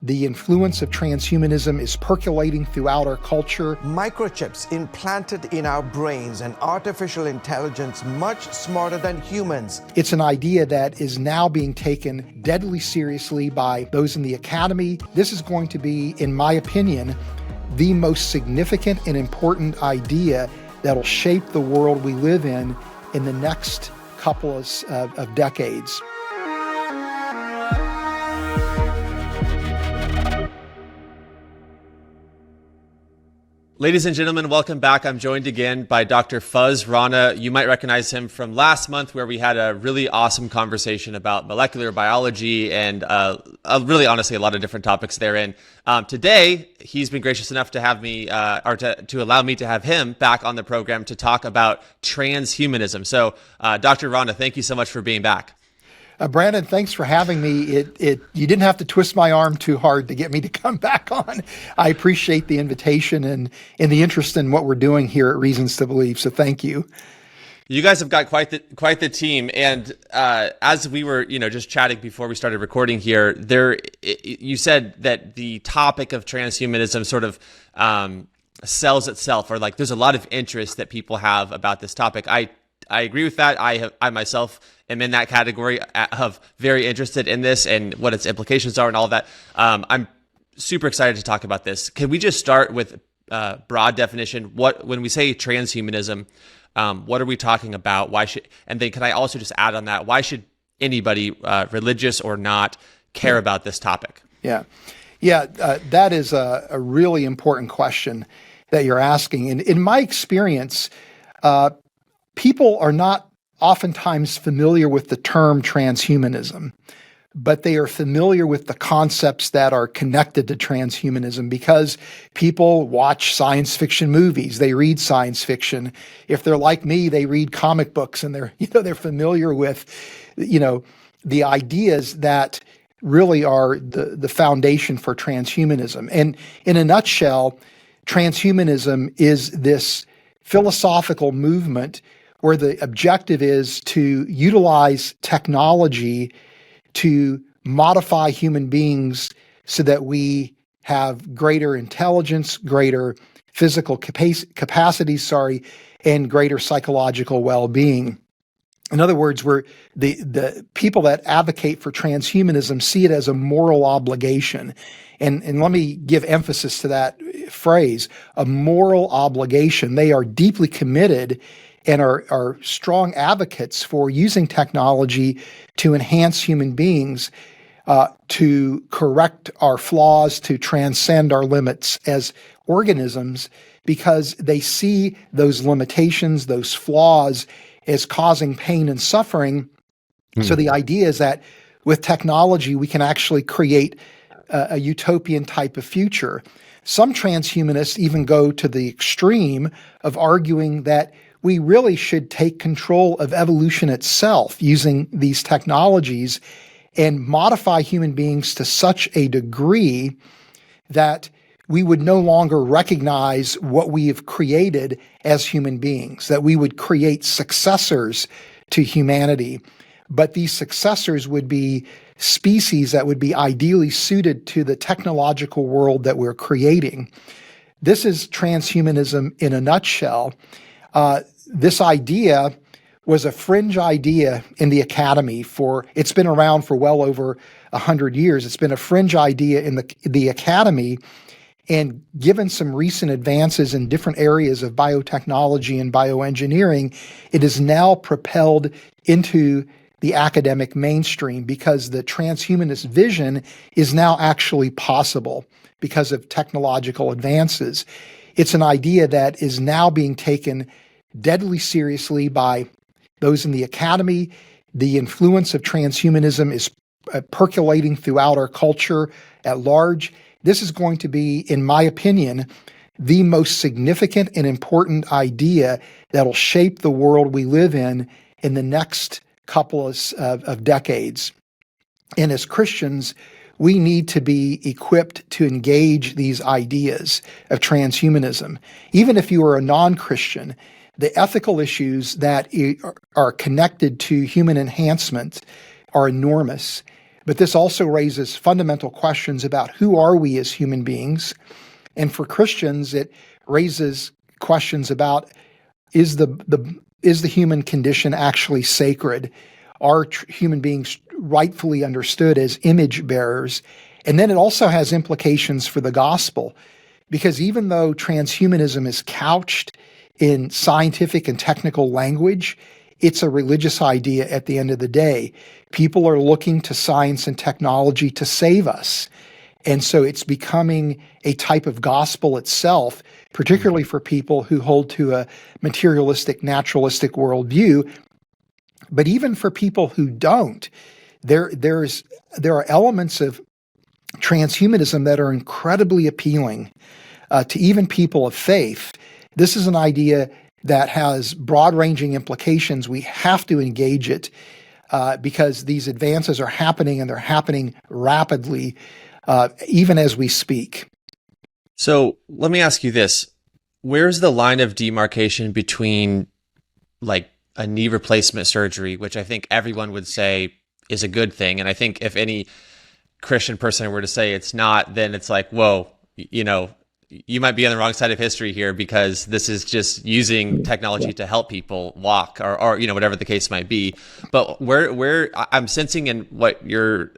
The influence of transhumanism is percolating throughout our culture. Microchips implanted in our brains and artificial intelligence much smarter than humans. It's an idea that is now being taken deadly seriously by those in the academy. This is going to be, in my opinion, the most significant and important idea that'll shape the world we live in the next couple of decades. Ladies and gentlemen, welcome back. I'm joined again by Dr. Fuz Rana. You might recognize him from last month where we had a really awesome conversation about molecular biology and really honestly a lot of different topics therein. Today, he's been gracious enough to have me to allow me to have him back on the program to talk about transhumanism. So Dr. Rana, thank you so much for being back. Brandon, thanks for having me. You didn't have to twist my arm too hard to get me to come back on. I appreciate the invitation and the interest in what we're doing here at Reasons to Believe. So thank you. You guys have got quite the team. And as we were, just chatting before we started recording here, you said that the topic of transhumanism sort of sells itself, or like there's a lot of interest that people have about this topic. I agree with that. I myself am in that category of very interested in this and what its implications are and all of that. I'm super excited to talk about this. Can we just start with broad definition? When we say transhumanism, what are we talking about? And then can I also just add on that, why should anybody, religious or not, care about this topic? Yeah, that is a really important question that you're asking. And in my experience, people are not oftentimes familiar with the term transhumanism, but they are familiar with the concepts that are connected to transhumanism because people watch science fiction movies, they read science fiction. If they're like me, they read comic books and they're familiar with, the ideas that really are the foundation for transhumanism. And in a nutshell, transhumanism is this philosophical movement where the objective is to utilize technology to modify human beings so that we have greater intelligence, greater physical capacities, and greater psychological well-being. In other words, the people that advocate for transhumanism see it as a moral obligation. And let me give emphasis to that phrase, a moral obligation. They are deeply committed and are strong advocates for using technology to enhance human beings, to correct our flaws, to transcend our limits as organisms, because they see those limitations, those flaws, as causing pain and suffering. So the idea is that with technology, we can actually create a utopian type of future. Some transhumanists even go to the extreme of arguing that we really should take control of evolution itself using these technologies and modify human beings to such a degree that we would no longer recognize what we have created as human beings, that we would create successors to humanity. But these successors would be species that would be ideally suited to the technological world that we're creating. This is transhumanism in a nutshell. This idea was a fringe idea in the academy it's been around for well over 100 years. It's been a fringe idea in the academy, and given some recent advances in different areas of biotechnology and bioengineering, it is now propelled into the academic mainstream because the transhumanist vision is now actually possible because of technological advances. It's an idea that is now being taken deadly seriously by those in the academy. The influence of transhumanism is percolating throughout our culture at large. This is going to be, in my opinion, the most significant and important idea that'll shape the world we live in the next couple of decades. And as Christians, we need to be equipped to engage these ideas of transhumanism. Even if you are a non-Christian, the ethical issues that are connected to human enhancement are enormous. But this also raises fundamental questions about who are we as human beings. And for Christians, it raises questions about is the human condition actually sacred? Are human beings rightfully understood as image bearers? And then it also has implications for the gospel, because even though transhumanism is couched in scientific and technical language, it's a religious idea at the end of the day. People are looking to science and technology to save us. And so it's becoming a type of gospel itself, particularly for people who hold to a materialistic, naturalistic worldview. But even for people who don't, there are elements of transhumanism that are incredibly appealing to even people of faith. This is an idea that has broad-ranging implications. We have to engage it because these advances are happening, and they're happening rapidly, even as we speak. So let me ask you this. Where's the line of demarcation between like a knee replacement surgery, which I think everyone would say is a good thing, and I think if any Christian person were to say it's not, then it's like, whoa, you might be on the wrong side of history here, because this is just using technology to help people walk or whatever the case might be. But where I'm sensing in what you're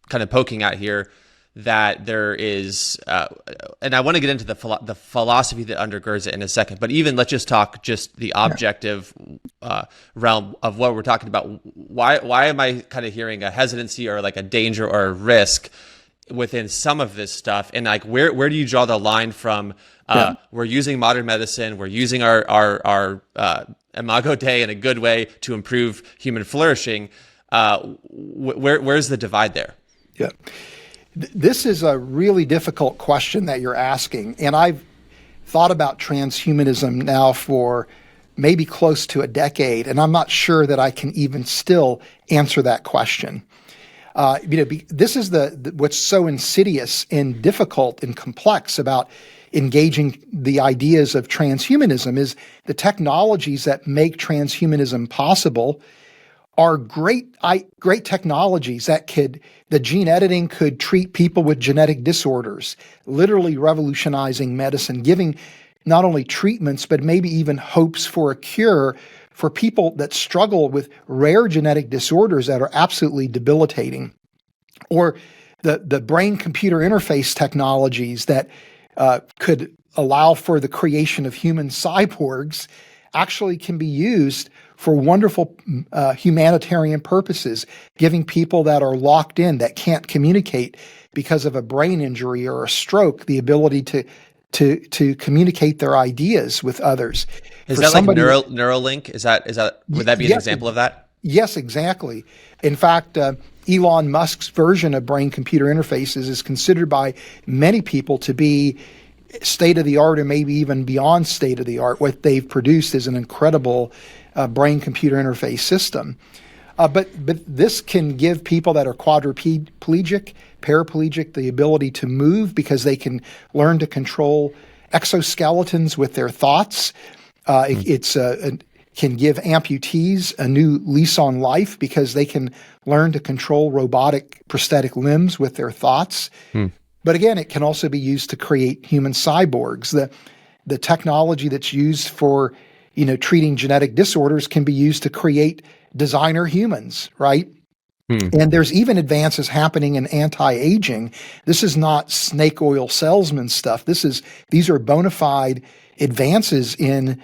kind of poking at here, that there is, and I want to get into the philosophy that undergirds it in a second, but even let's just talk just the objective realm of what we're talking about. Why am I kind of hearing a hesitancy or like a danger or a risk within some of this stuff? And like, where do you draw the line from, we're using modern medicine, we're using our imago Dei in a good way to improve human flourishing. Where's the divide there? Yeah. This is a really difficult question that you're asking, and I've thought about transhumanism now for maybe close to a decade, and I'm not sure that I can even still answer that question. This is what's so insidious and difficult and complex about engaging the ideas of transhumanism is the technologies that make transhumanism possible are great technologies the gene editing could treat people with genetic disorders, literally revolutionizing medicine, giving not only treatments, but maybe even hopes for a cure for people that struggle with rare genetic disorders that are absolutely debilitating. Or the brain-computer interface technologies that could allow for the creation of human cyborgs actually can be used for wonderful humanitarian purposes, giving people that are locked in, that can't communicate because of a brain injury or a stroke, the ability to communicate their ideas with others. Is that somebody, like Neuralink? Would that be an example of that? Yes, exactly. In fact, Elon Musk's version of brain-computer interfaces is considered by many people to be state-of-the-art, or maybe even beyond state-of-the-art. What they've produced is an incredible brain-computer interface system. But this can give people that are quadriplegic, paraplegic, the ability to move because they can learn to control exoskeletons with their thoughts. It can give amputees a new lease on life because they can learn to control robotic prosthetic limbs with their thoughts. But again, it can also be used to create human cyborgs. The technology that's used for treating genetic disorders can be used to create designer humans, right? And there's even advances happening in anti-aging. This is not snake oil salesman stuff. These are bona fide advances in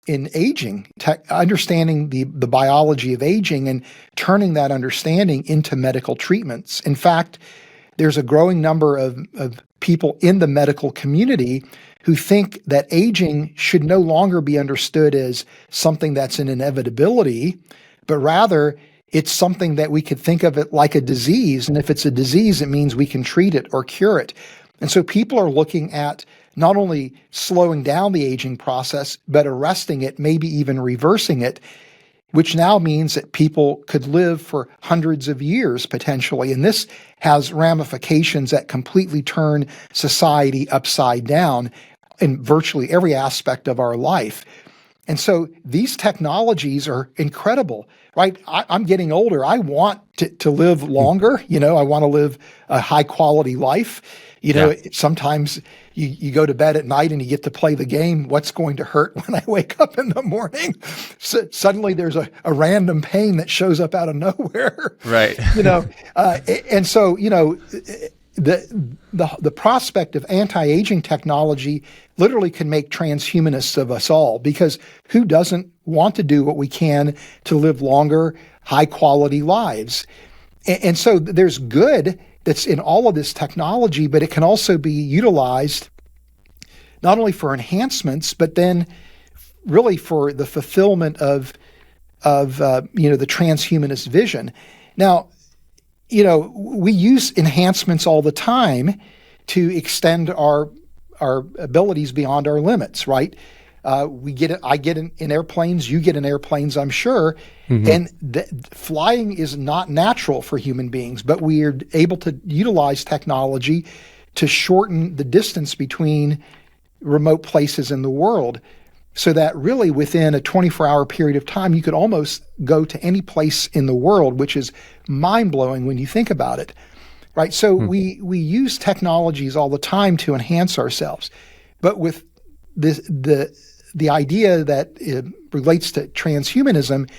aging, understanding the biology of aging and turning that understanding into medical treatments. In fact, there's a growing number of people in the medical community who think that aging should no longer be understood as something that's an inevitability, but rather it's something that we could think of it like a disease. And if it's a disease, it means we can treat it or cure it. And so people are looking at not only slowing down the aging process, but arresting it, maybe even reversing it, which now means that people could live for hundreds of years potentially. And this has ramifications that completely turn society upside down in virtually every aspect of our life. And so these technologies are incredible, right? I'm getting older. I want to live longer. I want to live a high quality life. Sometimes you go to bed at night and you get to play the game. What's going to hurt when I wake up in the morning? So suddenly there's a random pain that shows up out of nowhere. Right. And so, the prospect of anti-aging technology literally can make transhumanists of us all, because who doesn't want to do what we can to live longer, high quality lives? And so there's good that's in all of this technology, but it can also be utilized not only for enhancements, but then really for the fulfillment of the transhumanist vision. Now, we use enhancements all the time to extend our abilities beyond our limits, right? I get in airplanes, you get in airplanes, I'm sure. And flying is not natural for human beings, but we are able to utilize technology to shorten the distance between remote places in the world, so that really within a 24-hour period of time, you could almost go to any place in the world, which is mind-blowing when you think about it, right? So we use technologies all the time to enhance ourselves. But with the idea that it relates to transhumanism,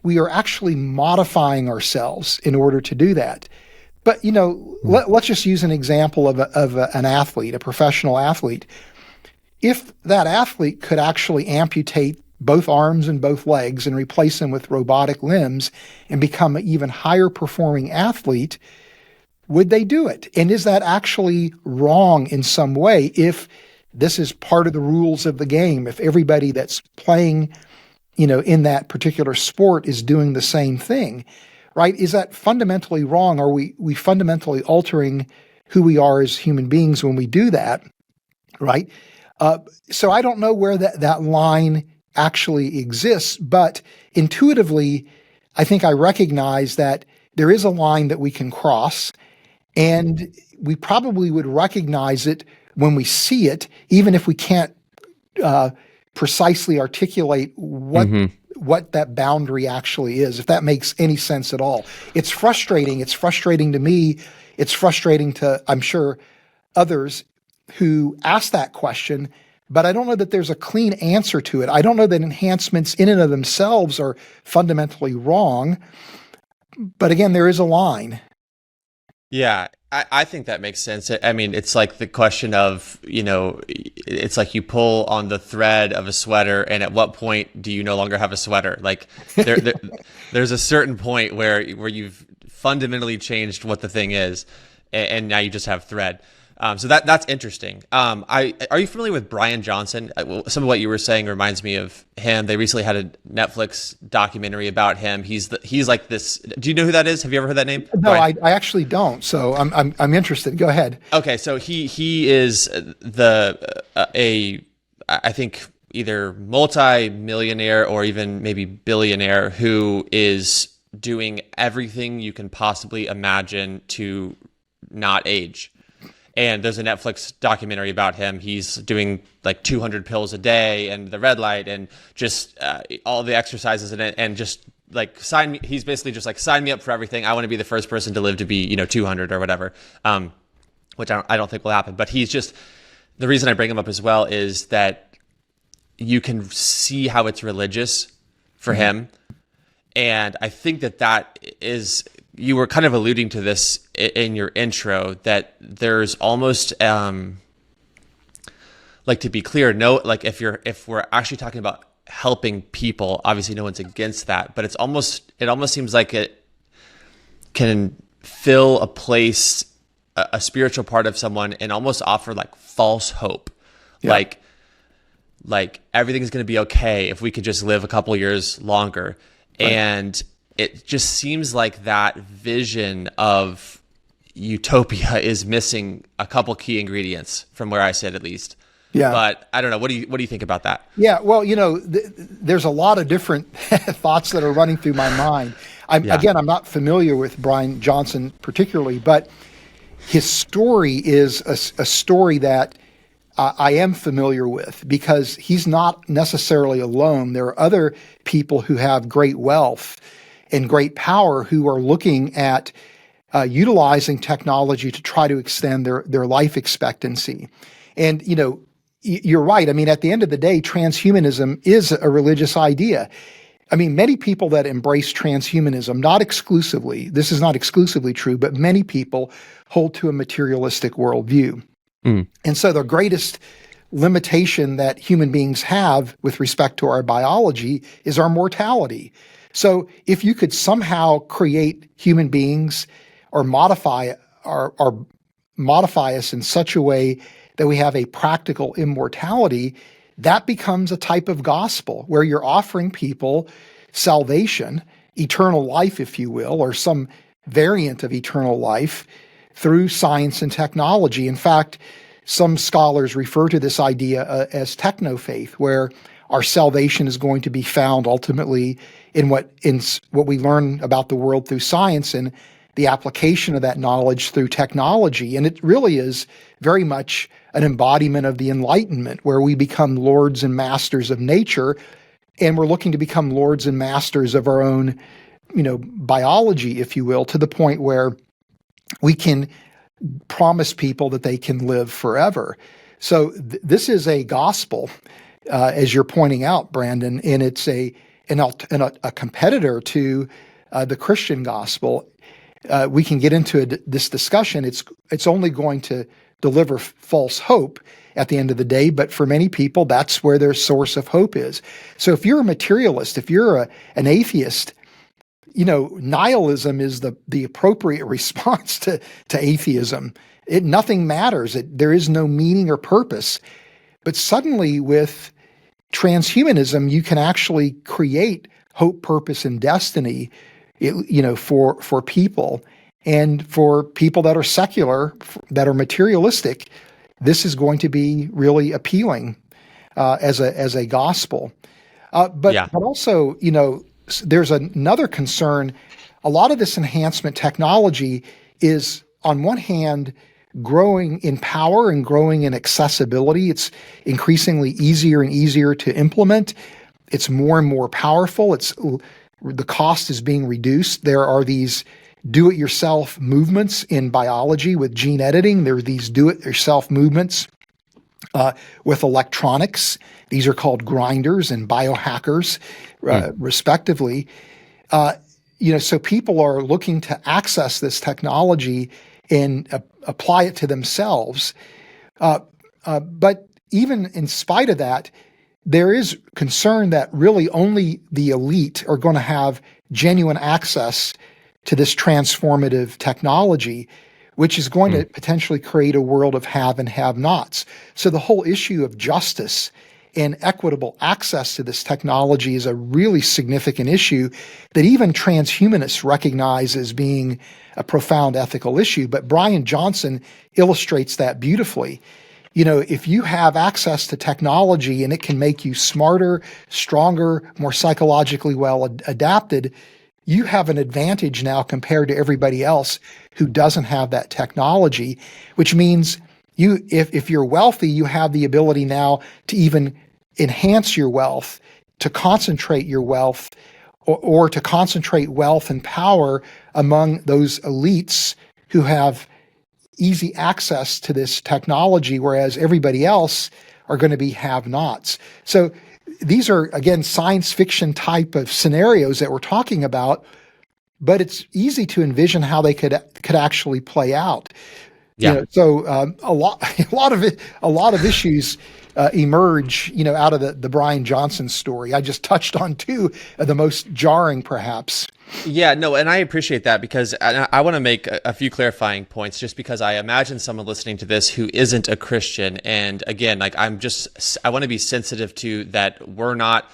we are actually modifying ourselves in order to do that. But, let's just use an example of an athlete, a professional athlete. If that athlete could actually amputate both arms and both legs and replace them with robotic limbs and become an even higher performing athlete, would they do it? And is that actually wrong in some way if this is part of the rules of the game? If everybody that's playing, in that particular sport is doing the same thing, right? Is that fundamentally wrong? Are we fundamentally altering who we are as human beings when we do that, right? So I don't know where that line actually exists, but intuitively, I think I recognize that there is a line that we can cross, and we probably would recognize it when we see it, even if we can't precisely articulate what that boundary actually is, if that makes any sense at all. It's frustrating. It's frustrating to me. It's frustrating to, I'm sure, others who ask that question, but I don't know that there's a clean answer to it. I don't know that enhancements in and of themselves are fundamentally wrong, but again, there is a line. Yeah, I think that makes sense. I mean, it's like the question of, it's like you pull on the thread of a sweater, and at what point do you no longer have a sweater? Like there's a certain point where you've fundamentally changed what the thing is, and now you just have thread. So that's interesting. Are you familiar with Brian Johnson? Some of what you were saying reminds me of him. They recently had a Netflix documentary about him. He's like this. Do you know who that is? Have you ever heard that name? No, I actually don't. So I'm interested. Go ahead. Okay, so he is I think either multi-millionaire or even maybe billionaire who is doing everything you can possibly imagine to not age. And there's a Netflix documentary about him. He's doing like 200 pills a day and the red light and just all the exercises in it, and just like he's basically just like, sign me up for everything. I want to be the first person to live to be 200 or whatever, which I don't think will happen. But he's just, the reason I bring him up as well is that you can see how it's religious for him. And I think that is, you were kind of alluding to this in your intro, that there's almost, like, to be clear, if we're actually talking about helping people, obviously no one's against that, but it almost seems like it can fill a place, a spiritual part of someone, and almost offer like false hope. Yeah. Like everything's going to be okay if we could just live a couple years longer. Right. And it just seems like that vision of utopia is missing a couple key ingredients from where I sit, at least. Yeah. But I don't know. What do you think about that? Yeah. Well, there's a lot of different thoughts that are running through my mind. Again, I'm not familiar with Brian Johnson particularly, but his story is a story that I am familiar with, because he's not necessarily alone. There are other people who have great wealth and great power who are looking at utilizing technology to try to extend their life expectancy. And, you're right. I mean, at the end of the day, transhumanism is a religious idea. I mean, many people that embrace transhumanism, not exclusively, this is not exclusively true, but many people hold to a materialistic worldview. And so the greatest limitation that human beings have with respect to our biology is our mortality. So if you could somehow create human beings or modify us in such a way that we have a practical immortality, that becomes a type of gospel where you're offering people salvation, eternal life, if you will, or some variant of eternal life through science and technology. In fact, some scholars refer to this idea as techno-faith, where our salvation is going to be found ultimately in what we learn about the world through science and the application of that knowledge through technology. And it really is very much an embodiment of the Enlightenment, where we become lords and masters of nature, and we're looking to become lords and masters of our own, biology, if you will, to the point where we can promise people that they can live forever. So this is a gospel, as you're pointing out, Brandon, and it's a competitor to the Christian gospel. We can get into this discussion. It's only going to deliver false hope at the end of the day, but for many people, that's where their source of hope is. So if you're a materialist, if you're an atheist, nihilism is the appropriate response to atheism. Nothing matters. There is no meaning or purpose. But suddenly with transhumanism, you can actually create hope, purpose, and destiny, for people. And for people that are secular, that are materialistic, this is going to be really appealing as a gospel. But also, there's another concern. A lot of this enhancement technology is, on one hand, growing in power and growing in accessibility. It's increasingly easier and easier to implement. It's more and more powerful. The cost is being reduced. There are these do-it-yourself movements in biology with gene editing. There are these do-it-yourself movements with electronics. These are called grinders and biohackers, respectively. So people are looking to access this technology and apply it to themselves. But even in spite of that, there is concern that really only the elite are going to have genuine access to this transformative technology, which is going to potentially create a world of have and have-nots. So the whole issue of justice and equitable access to this technology is a really significant issue that even transhumanists recognize as being a profound ethical issue. But Brian Johnson illustrates that beautifully. If you have access to technology and it can make you smarter, stronger, more psychologically well adapted, you have an advantage now compared to everybody else who doesn't have that technology, which means if you're wealthy, you have the ability now to even enhance your wealth, to concentrate your wealth, or to concentrate wealth and power among those elites who have easy access to this technology, whereas everybody else are going to be have-nots. So these are, again, science fiction type of scenarios that we're talking about, but it's easy to envision how they could actually play out. So a lot of issues emerge, out of the Brian Johnson story. I just touched on two of the most jarring, perhaps. Yeah, no, and I appreciate that, because I want to make a few clarifying points, just because I imagine someone listening to this who isn't a Christian. And again, I want to be sensitive to that. We're not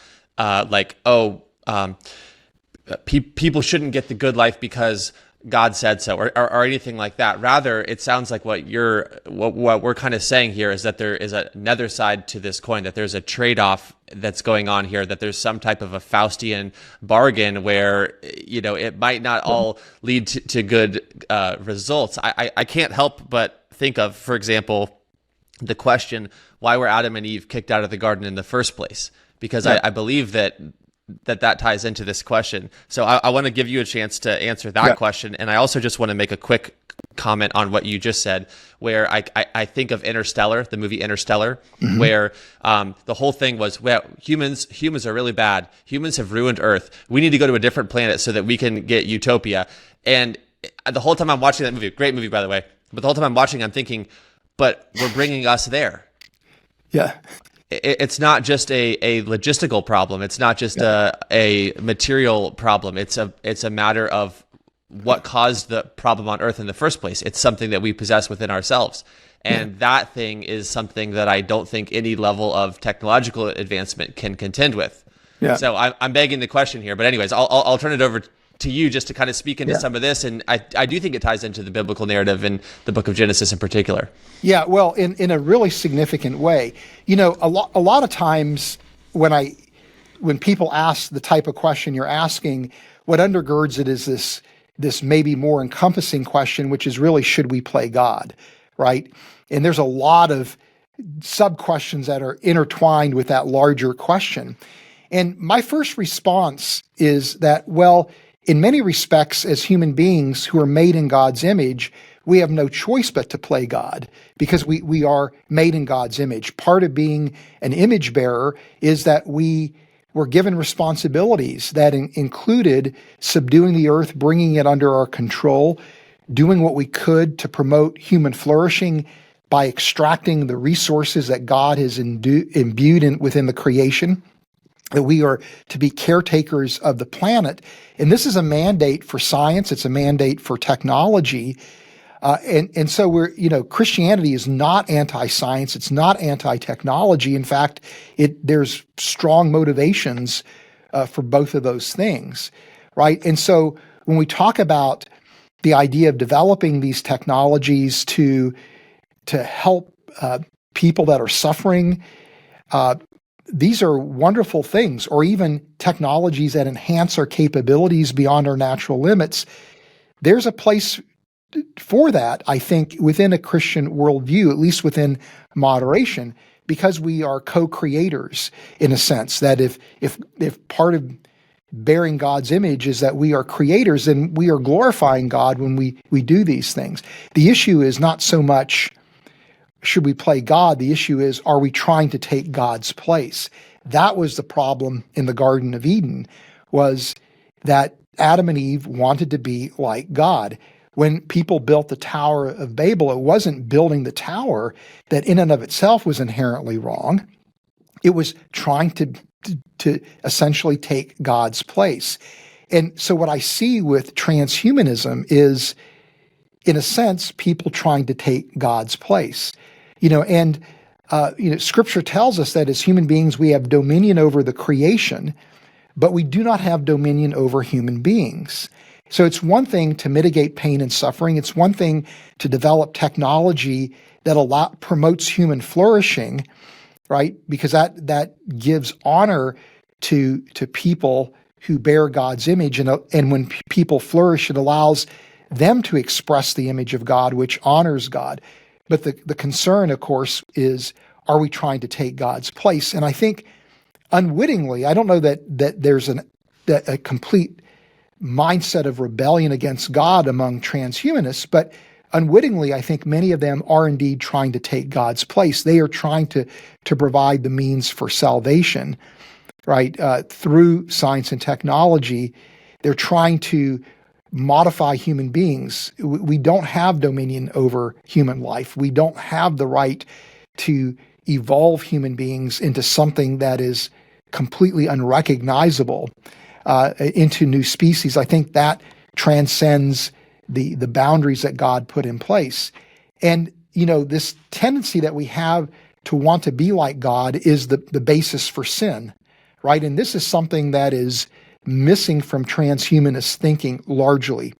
people shouldn't get the good life because God said so, or anything like that. Rather, it sounds like what we're kind of saying here is that there is another side to this coin, that there's a trade-off that's going on here, that there's some type of a Faustian bargain where, it might not all lead to good results. I can't help but think of, for example, the question, why were Adam and Eve kicked out of the garden in the first place? Because I believe that ties into this question. So I want to give you a chance to answer that question. And I also just want to make a quick comment on what you just said, where I think of Interstellar, the movie Interstellar, where the whole thing was, well, humans are really bad. Humans have ruined Earth. We need to go to a different planet so that we can get utopia. And the whole time I'm watching that movie, great movie, by the way, but the whole time I'm watching, I'm thinking, but we're bringing us there. Yeah. It's not just a logistical problem. It's not just a material problem. It's a matter of what caused the problem on Earth in the first place. It's something that we possess within ourselves. And that thing is something that I don't think any level of technological advancement can contend with. Yeah. So I'm begging the question here. But anyways, I'll turn it over to you just to kind of speak into some of this. And I do think it ties into the biblical narrative in the book of Genesis in particular. Yeah, well, in a really significant way. You know, a lot of times when people ask the type of question you're asking, what undergirds it is this maybe more encompassing question, which is really, should we play God, right? And there's a lot of sub-questions that are intertwined with that larger question. And my first response is that, well, in many respects, as human beings who are made in God's image, we have no choice but to play God because we are made in God's image. Part of being an image bearer is that we were given responsibilities that included subduing the earth, bringing it under our control, doing what we could to promote human flourishing by extracting the resources that God has imbued within the creation, that we are to be caretakers of the planet. And this is a mandate for science. It's a mandate for technology. And so Christianity is not anti-science. It's not anti-technology. In fact, there's strong motivations for both of those things, right? And so when we talk about the idea of developing these technologies to help people that are suffering, these are wonderful things, or even technologies that enhance our capabilities beyond our natural limits. There's a place for that, I think, within a Christian worldview, at least within moderation, because we are co-creators in a sense. That if part of bearing God's image is that we are creators, then we are glorifying God when we do these things. The issue is not so much should we play God? The issue is, are we trying to take God's place? That was the problem in the Garden of Eden, was that Adam and Eve wanted to be like God. When people built the Tower of Babel, it wasn't building the tower that in and of itself was inherently wrong. It was trying to essentially take God's place. And so what I see with transhumanism is, in a sense, people trying to take God's place. Scripture tells us that as human beings, we have dominion over the creation, but we do not have dominion over human beings. So it's one thing to mitigate pain and suffering. It's one thing to develop technology that promotes human flourishing, right? Because that gives honor to people who bear God's image. And when people flourish, it allows them to express the image of God, which honors God. But the concern, of course, is, are we trying to take God's place? And I think unwittingly, I don't know that there's a complete mindset of rebellion against God among transhumanists, but unwittingly, I think many of them are indeed trying to take God's place. They are trying to provide the means for salvation, right? Through science and technology, they're trying to modify human beings. We don't have dominion over human life. We don't have the right to evolve human beings into something that is completely unrecognizable, into new species. I think that transcends the boundaries that God put in place. And, this tendency that we have to want to be like God is the basis for sin, right? And this is something that is missing from transhumanist thinking largely,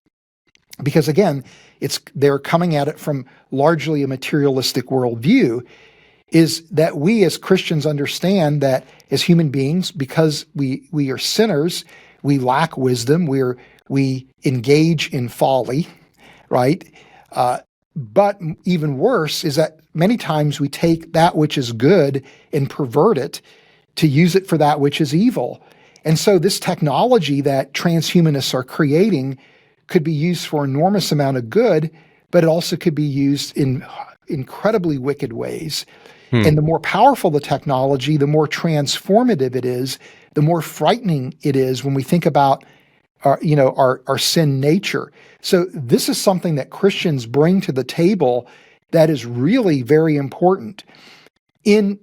because again, they're coming at it from largely a materialistic worldview. Is that we as Christians understand that as human beings, because we are sinners, we lack wisdom, we engage in folly, right? But even worse is that many times we take that which is good and pervert it to use it for that which is evil. And so this technology that transhumanists are creating could be used for an enormous amount of good, but it also could be used in incredibly wicked ways. And the more powerful the technology, the more transformative it is, the more frightening it is when we think about our sin nature. So this is something that Christians bring to the table that is really very important in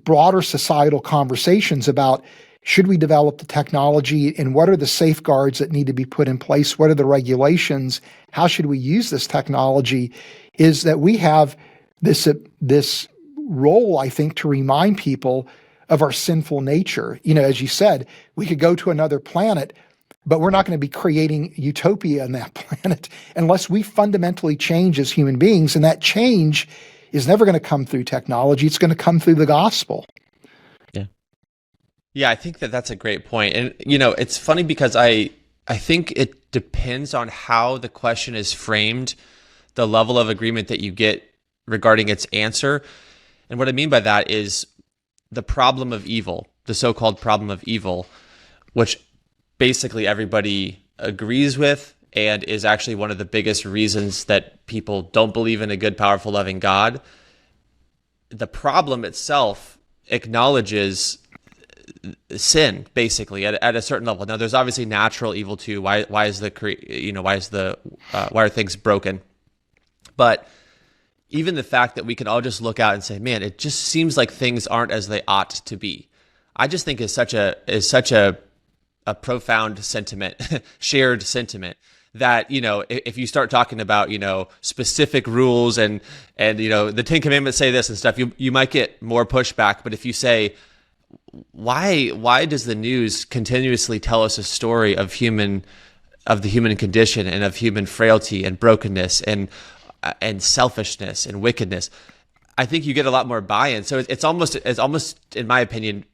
broader societal conversations about should we develop the technology and what are the safeguards that need to be put in place? What are the regulations? How should we use this technology? Is that we have this role, I think, to remind people of our sinful nature. As you said, we could go to another planet, but we're not going to be creating utopia on that planet unless we fundamentally change as human beings. And that change is never going to come through technology. It's going to come through the gospel. Yeah, I think that's a great point. And, it's funny because I think it depends on how the question is framed, the level of agreement that you get regarding its answer. And what I mean by that is the problem of evil, the so-called problem of evil, which basically everybody agrees with and is actually one of the biggest reasons that people don't believe in a good, powerful, loving God. The problem itself acknowledges sin, basically, at a certain level. Now, there's obviously natural evil too. Why are things broken? But even the fact that we can all just look out and say, man, it just seems like things aren't as they ought to be, I just think is such a profound sentiment, shared sentiment, that, if you start talking about, specific rules and the Ten Commandments say this and stuff, you might get more pushback. But if you say, why does the news continuously tell us a story of the human condition and of human frailty and brokenness and selfishness and wickedness? I think you get a lot more buy-in. So it's almost, in my opinion,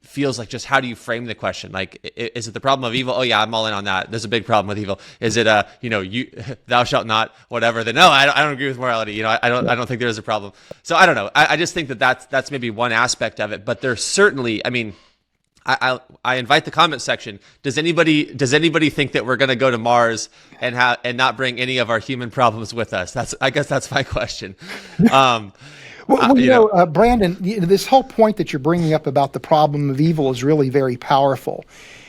feels like just how do you frame the question? Like, is it the problem of evil? Oh yeah, I'm all in on that. There's a big problem with evil. Is it thou shalt not, whatever? Then no, I don't agree with morality. I don't think there's a problem. So I don't know. I just think that's maybe one aspect of it. But there's certainly, I invite the comment section. Does anybody think that we're going to go to Mars and not bring any of our human problems with us? I guess that's my question. Brandon, this whole point that you're bringing up about the problem of evil is really very powerful.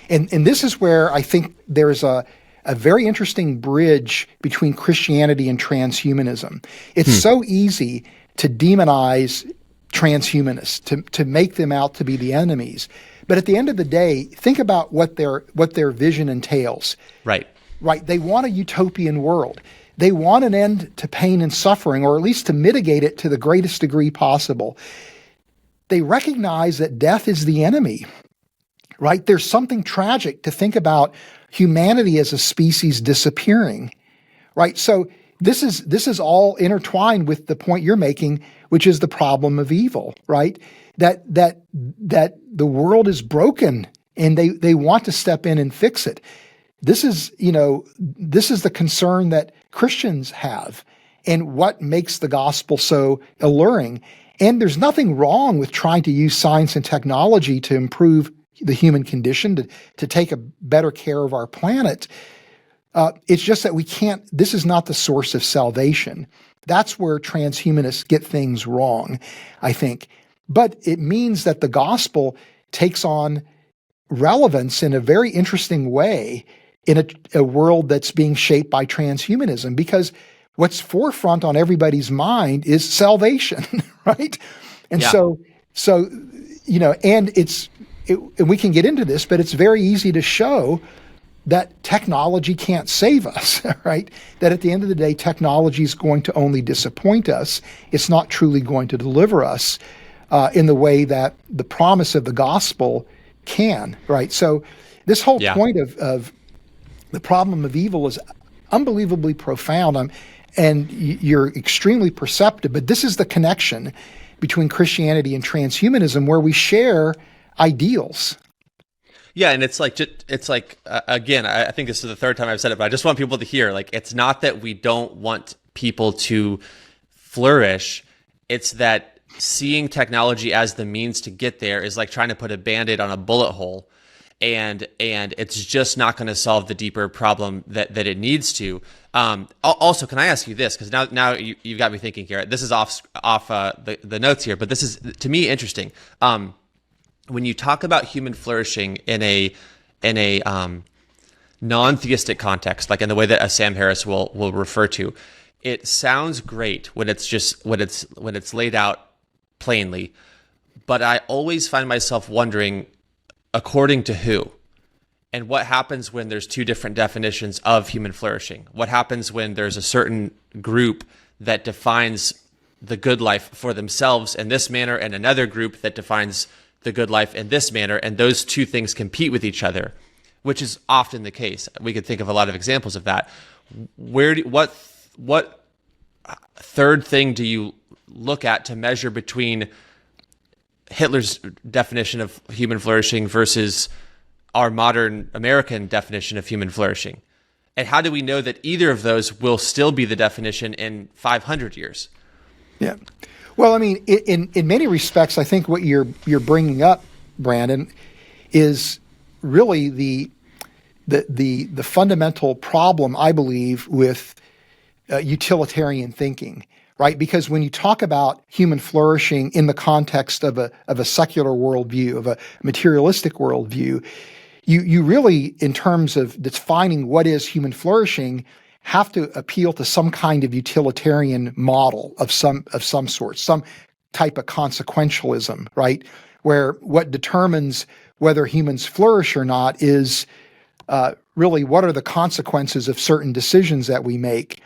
And this is where I think there's a very interesting bridge between Christianity and transhumanism. It's so easy to demonize transhumanists, to make them out to be the enemies. But at the end of the day, think about what their vision entails. Right. They want a utopian world. They want an end to pain and suffering, or at least to mitigate it to the greatest degree possible. They recognize that death is the enemy, right? There's something tragic to think about humanity as a species disappearing, right? So this is all intertwined with the point you're making, which is the problem of evil, right? That the world is broken and they want to step in and fix it. This is the concern that Christians have, and what makes the gospel so alluring. And there's nothing wrong with trying to use science and technology to improve the human condition, to take a better care of our planet. It's just that we can't, this is not the source of salvation. That's where transhumanists get things wrong, I think. But it means that the gospel takes on relevance in a very interesting way in a world that's being shaped by transhumanism, because what's forefront on everybody's mind is salvation, right? And so and and we can get into this, but it's very easy to show that technology can't save us, right? That at the end of the day, technology is going to only disappoint us. It's not truly going to deliver us in the way that the promise of the gospel can, right? So this whole point of the problem of evil is unbelievably profound, and you're extremely perceptive. But this is the connection between Christianity and transhumanism, where we share ideals. Yeah, and it's like again, I think this is the third time I've said it, but I just want people to hear, like, it's not that we don't want people to flourish. It's that seeing technology as the means to get there is like trying to put a Band-Aid on a bullet hole, and it's just not going to solve the deeper problem that it needs to. Also, can I ask you this? Because now you've got me thinking here. This is off the notes here, but this is, to me, interesting. When you talk about human flourishing in a non-theistic context, like in the way that Sam Harris will refer to, it sounds great when it's laid out plainly, but I always find myself wondering, according to who? And what happens when there's two different definitions of human flourishing? What happens when there's a certain group that defines the good life for themselves in this manner and another group that defines the good life in this manner, and those two things compete with each other, which is often the case. We could think of a lot of examples of that. What third thing do you look at to measure between Hitler's definition of human flourishing versus our modern American definition of human flourishing? And how do we know that either of those will still be the definition in 500 years? Yeah. Well, I mean, in many respects, I think what you're bringing up, Brandon, is really the fundamental problem, I believe, with utilitarian thinking, right? Because when you talk about human flourishing in the context of a secular worldview, of a materialistic worldview, you really, in terms of defining what is human flourishing, have to appeal to some kind of utilitarian model of some sort, some type of consequentialism, right? Where what determines whether humans flourish or not is really what are the consequences of certain decisions that we make.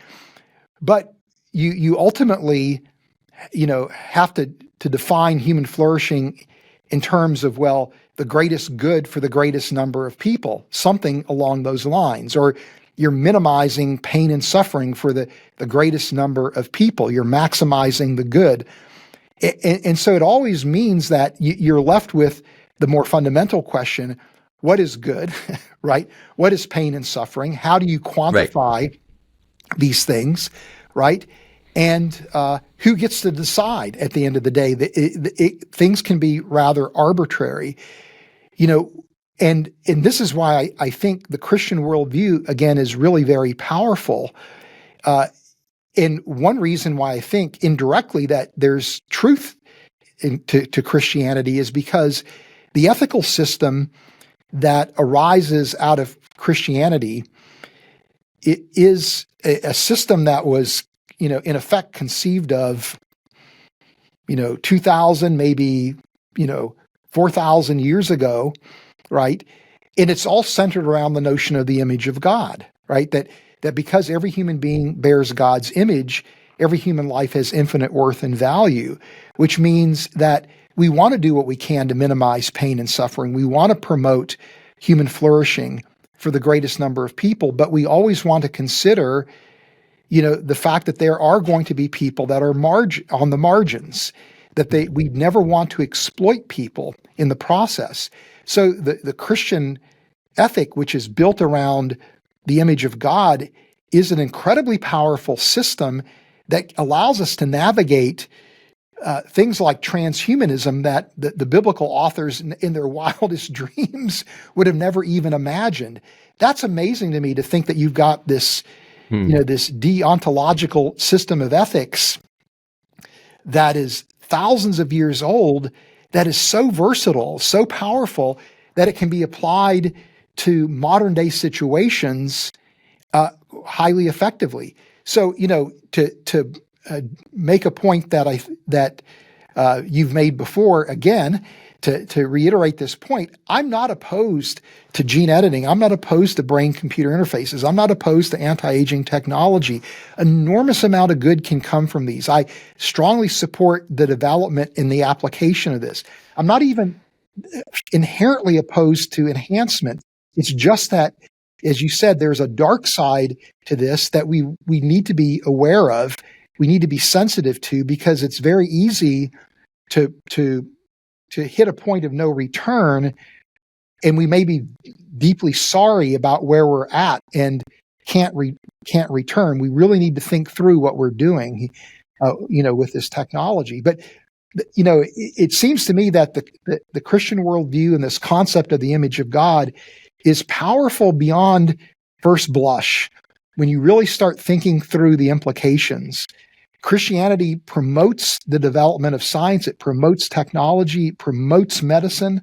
But you ultimately, have to define human flourishing in terms of, well, the greatest good for the greatest number of people, something along those lines, or you're minimizing pain and suffering for the greatest number of people. You're maximizing the good. And so it always means that you're left with the more fundamental question, what is good, right? What is pain and suffering? How do you quantify these things, right? And who gets to decide at the end of the day? Things can be rather arbitrary, and this is why I think the Christian worldview, again, is really very powerful. And one reason why I think indirectly that there's truth to Christianity is because the ethical system that arises out of Christianity, it is a system that was, in effect conceived of, 2,000, maybe, 4,000 years ago, right? And it's all centered around the notion of the image of God, right? That because every human being bears God's image, every human life has infinite worth and value, which means that we want to do what we can to minimize pain and suffering. We want to promote human flourishing for the greatest number of people, but we always want to consider, the fact that there are going to be people that are on the margins, that we never want to exploit people in the process. So the Christian ethic, which is built around the image of God, is an incredibly powerful system that allows us to navigate things like transhumanism that the biblical authors in their wildest dreams would have never even imagined. That's amazing to me, to think that you've got this, this deontological system of ethics that is thousands of years old, that is so versatile, so powerful, that it can be applied to modern day situations highly effectively. So, to make a point that you've made before, again, to reiterate this point, I'm not opposed to gene editing. I'm not opposed to brain-computer interfaces. I'm not opposed to anti-aging technology. Enormous amount of good can come from these. I strongly support the development and the application of this. I'm not even inherently opposed to enhancement. It's just that, as you said, there's a dark side to this that we need to be aware of. We need to be sensitive to, because it's very easy to hit a point of no return, and we may be deeply sorry about where we're at and can't return. We really need to think through what we're doing, with this technology. But it seems to me that the Christian worldview and this concept of the image of God is powerful beyond first blush. When you really start thinking through the implications, Christianity promotes the development of science. It promotes technology, it promotes medicine,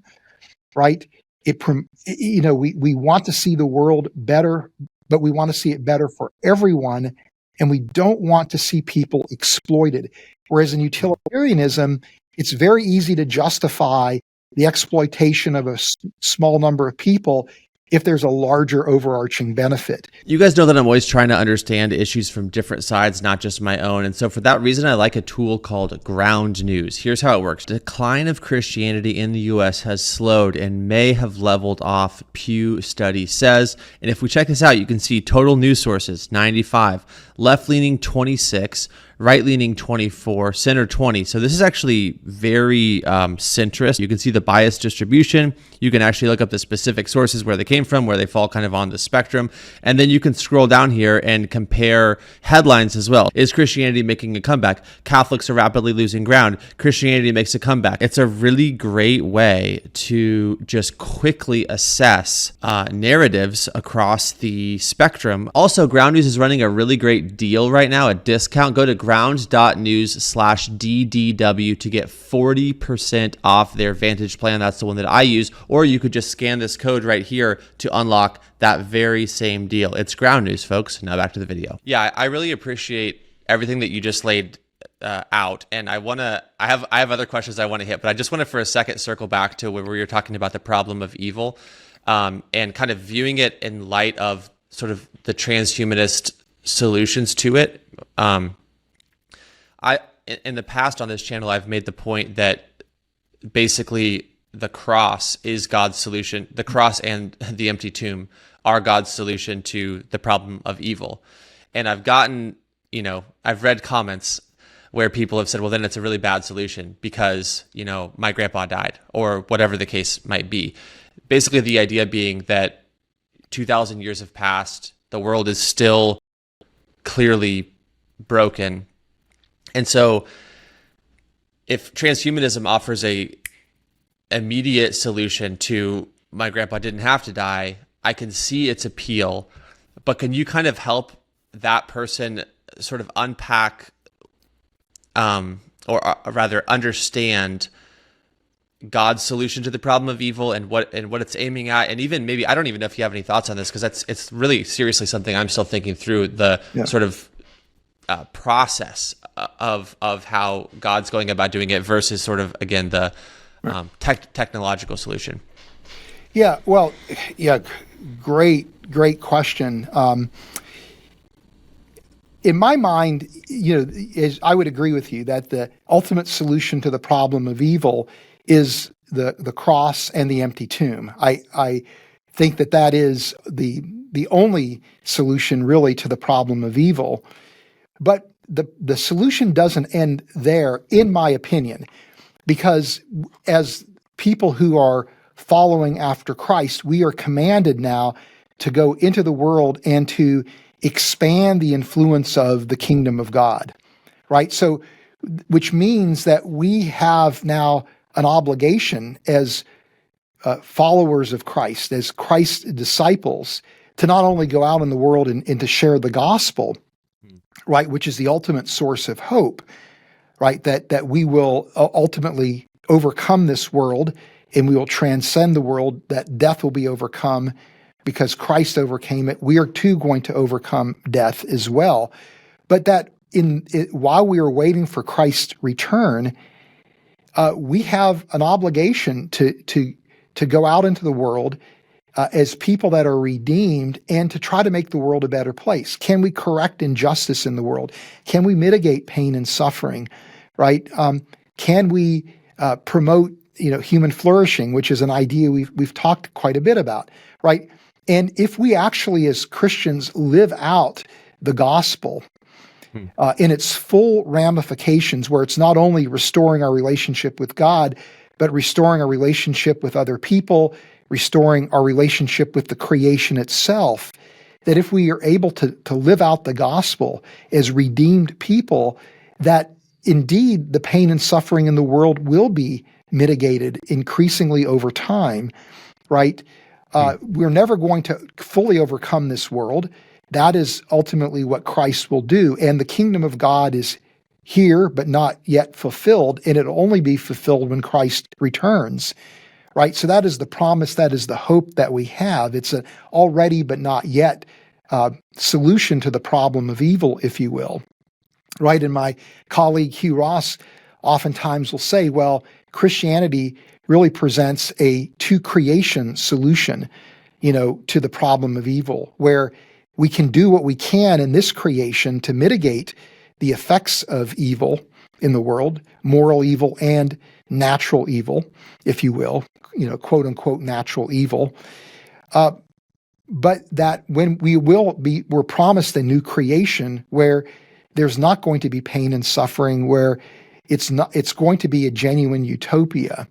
right? We want to see the world better, but we want to see it better for everyone, and we don't want to see people exploited. Whereas in utilitarianism, it's very easy to justify the exploitation of a small number of people if there's a larger overarching benefit. You guys know that I'm always trying to understand issues from different sides, not just my own. And so for that reason, I like a tool called Ground News. Here's how it works. Decline of Christianity in the U.S. has slowed and may have leveled off, Pew study says. And if we check this out, you can see total news sources, 95, left-leaning 26, right-leaning 24, center 20. So this is actually very centrist. You can see the bias distribution. You can actually look up the specific sources where they came from, where they fall kind of on the spectrum. And then you can scroll down here and compare headlines as well. Is Christianity making a comeback? Catholics are rapidly losing ground. Christianity makes a comeback. It's a really great way to just quickly assess narratives across the spectrum. Also, Ground News is running a really great deal right now, a discount. Go to ground.news/DDW to get 40% off their Vantage plan. That's the one that I use. Or you could just scan this code right here to unlock that very same deal. It's Ground News, folks. Now back to the video. Yeah, I really appreciate everything that you just laid out, and I have other questions I want to hit, but I just want to for a second circle back to where we were talking about the problem of evil, and kind of viewing it in light of sort of the transhumanist solutions to it. In the past on this channel, I've made the point that basically the cross is God's solution. The cross and the empty tomb are God's solution to the problem of evil. And I've read comments where people have said, well, then it's a really bad solution because, my grandpa died, or whatever the case might be. Basically, the idea being that 2,000 years have passed, the world is still clearly broken. And so if transhumanism offers a immediate solution to my grandpa didn't have to die, I can see its appeal. But can you kind of help that person sort of unpack or rather understand God's solution to the problem of evil and what it's aiming at? And even maybe, I don't even know if you have any thoughts on this, because it's really seriously something I'm still thinking through, the sort of process of how God's going about doing it versus sort of, again, the technological solution. Yeah, well, great question. In my mind, I would agree with you that the ultimate solution to the problem of evil is the cross and the empty tomb. I think that is the only solution really to the problem of evil. But the solution doesn't end there, in my opinion, because as people who are following after Christ, we are commanded now to go into the world and to expand the influence of the kingdom of God, right? So, which means that we have now an obligation as followers of Christ, as Christ's disciples, to not only go out in the world and to share the gospel, right, which is the ultimate source of hope, right, that we will ultimately overcome this world and we will transcend the world, that death will be overcome because Christ overcame it. We are too going to overcome death as well. But that while we are waiting for Christ's return, we have an obligation to go out into the world as people that are redeemed and to try to make the world a better place. Can we correct injustice in the world? Can we mitigate pain and suffering? Right? Can we promote human flourishing, which is an idea we've talked quite a bit about, right? And if we actually, as Christians, live out the gospel in its full ramifications, where it's not only restoring our relationship with God, but restoring our relationship with other people, restoring our relationship with the creation itself, that if we are able to live out the gospel as redeemed people, that indeed the pain and suffering in the world will be mitigated increasingly over time, right? We're never going to fully overcome this world. That is ultimately what Christ will do. And the kingdom of God is here, but not yet fulfilled, and it'll only be fulfilled when Christ returns, right? So that is the promise, that is the hope that we have. It's an already but not yet solution to the problem of evil, if you will, right? And my colleague Hugh Ross oftentimes will say, well, Christianity really presents a to-creation solution, to the problem of evil, where we can do what we can in this creation to mitigate the effects of evil in the world, moral evil and natural evil, if you will, quote unquote natural evil. But that when we're promised a new creation where there's not going to be pain and suffering, where it's going to be a genuine utopia,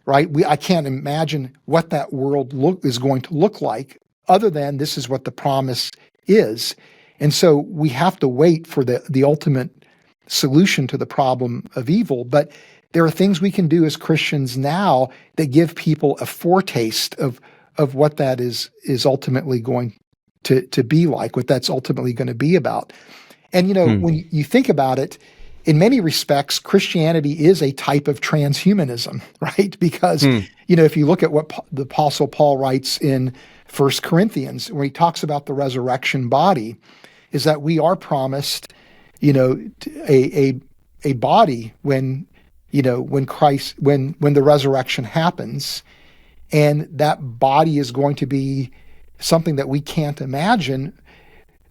right? I can't imagine what that world is going to look like other than this is what the promise is. And so we have to wait for the ultimate solution to the problem of evil. But there are things we can do as Christians now that give people a foretaste of what that is ultimately going to be like, what that's ultimately going to be about. And, when you think about it, in many respects, Christianity is a type of transhumanism, right? Because, if you look at what the Apostle Paul writes in 1 Corinthians, where he talks about the resurrection body, is that we are promised, a body when the resurrection happens, and that body is going to be something that we can't imagine,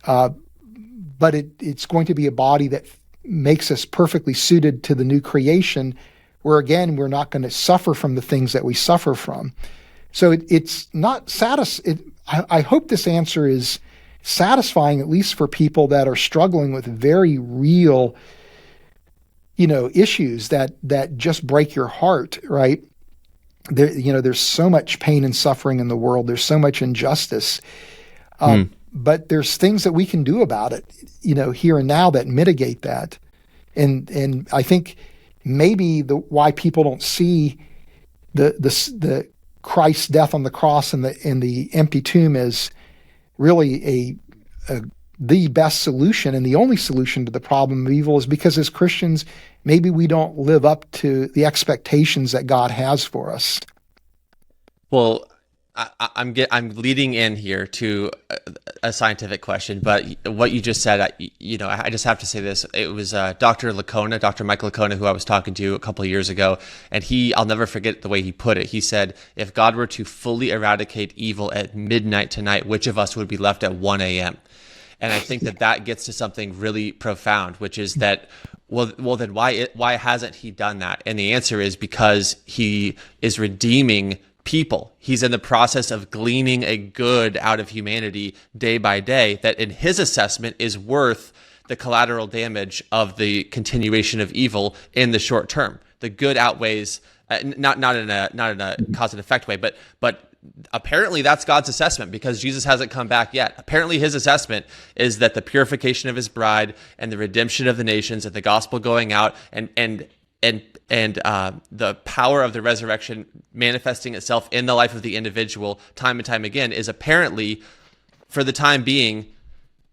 but it's going to be a body that makes us perfectly suited to the new creation, where again we're not going to suffer from the things that we suffer from. So it's not I hope this answer is satisfying, at least for people that are struggling with very real, issues that just break your heart, right? There's so much pain and suffering in the world. There's so much injustice. But there's things that we can do about it, here and now that mitigate that. And I think maybe why people don't see the Christ's death on the cross and the empty tomb as really the best solution and the only solution to the problem of evil is because as Christians, maybe we don't live up to the expectations that God has for us. Well, I'm leading in here to a scientific question, but what you just said, I just have to say this. It was Dr. Michael Licona, who I was talking to a couple of years ago, and I'll never forget the way he put it. He said, if God were to fully eradicate evil at midnight tonight, which of us would be left at 1 a.m.? And I think that gets to something really profound, which is that, well, then why hasn't he done that? And the answer is because he is redeeming people. He's in the process of gleaning a good out of humanity day by day that in his assessment is worth the collateral damage of the continuation of evil in the short term. The good outweighs, not in a cause and effect way, but apparently that's God's assessment because Jesus hasn't come back yet. Apparently his assessment is that the purification of his bride and the redemption of the nations and the gospel going out and the power of the resurrection manifesting itself in the life of the individual time and time again is apparently, for the time being,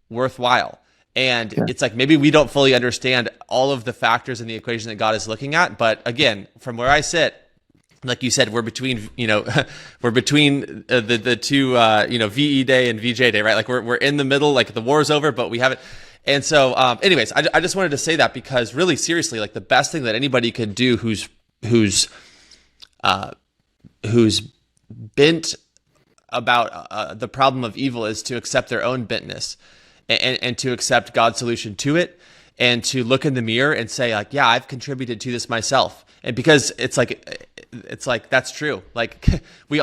worthwhile. And It's like maybe we don't fully understand all of the factors in the equation that God is looking at. But again, from where I sit, like you said, we're between the two VE Day and VJ Day, right? Like we're in the middle, like the war's over, but we haven't. And so, anyways, I just wanted to say that because really seriously, like the best thing that anybody could do who's bent about the problem of evil is to accept their own bentness and to accept God's solution to it and to look in the mirror and say like, yeah, I've contributed to this myself. And because it's like, that's true. Like we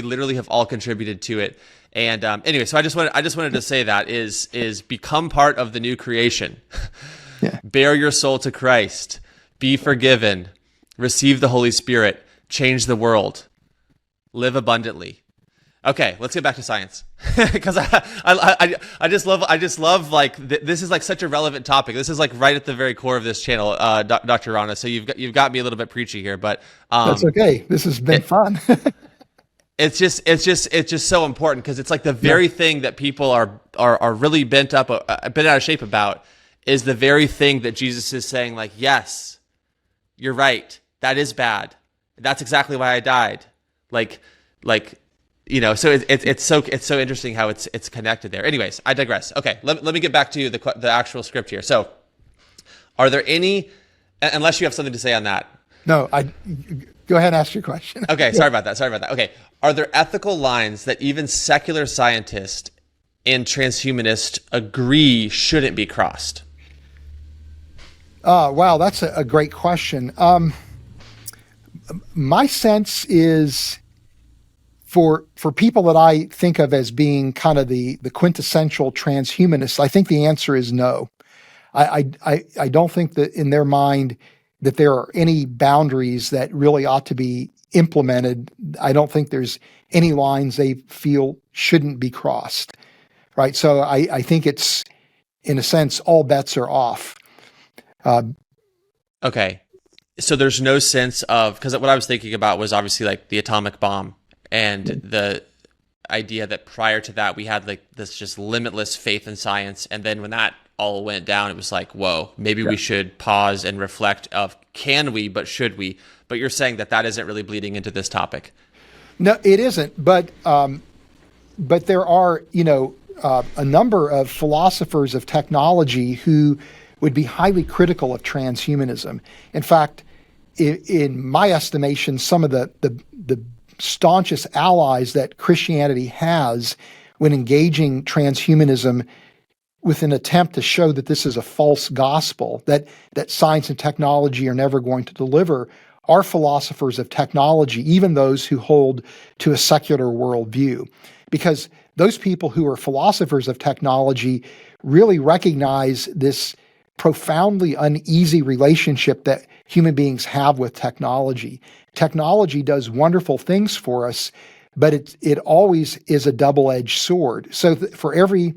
literally have all contributed to it. And anyway, so I just wanted to say that is become part of the new creation. Yeah. Bear your soul to Christ, be forgiven, receive the Holy Spirit, change the world, live abundantly. Okay, let's get back to science because I just love like this is like such a relevant topic. This is like right at the very core of this channel, Dr. Rana. So you've got me a little bit preachy here, but That's okay. This has been fun. it's just so important because it's like the very thing that people are really bent out of shape about is the very thing that Jesus is saying, like, yes, you're right, that is bad, that's exactly why I died, like so it's so interesting how it's connected there. Anyways, I digress. Okay, let me get back to the actual script here. So are there any, unless you have something to say on that? No, go ahead and ask your question. Okay, sorry about that. Okay, are there ethical lines that even secular scientists and transhumanists agree shouldn't be crossed? Wow, that's a great question. My sense is for people that I think of as being kind of the quintessential transhumanists, I think the answer is no. I don't think that in their mind that there are any boundaries that really ought to be implemented. I don't think there's any lines they feel shouldn't be crossed, right? So I think it's, in a sense, all bets are off. Okay. So there's no sense of, because what I was thinking about was obviously like the atomic bomb and the idea that prior to that we had like this just limitless faith in science. And then when that all went down, it was like, whoa, maybe we should pause and reflect of can we, but should we? But you're saying that isn't really bleeding into this topic. No, it isn't. But there are, a number of philosophers of technology who would be highly critical of transhumanism. In fact, in my estimation, some of the staunchest allies that Christianity has when engaging transhumanism with an attempt to show that this is a false gospel, that science and technology are never going to deliver, are philosophers of technology, even those who hold to a secular worldview. Because those people who are philosophers of technology really recognize this profoundly uneasy relationship that human beings have with technology. Technology does wonderful things for us, but it always is a double-edged sword. So for every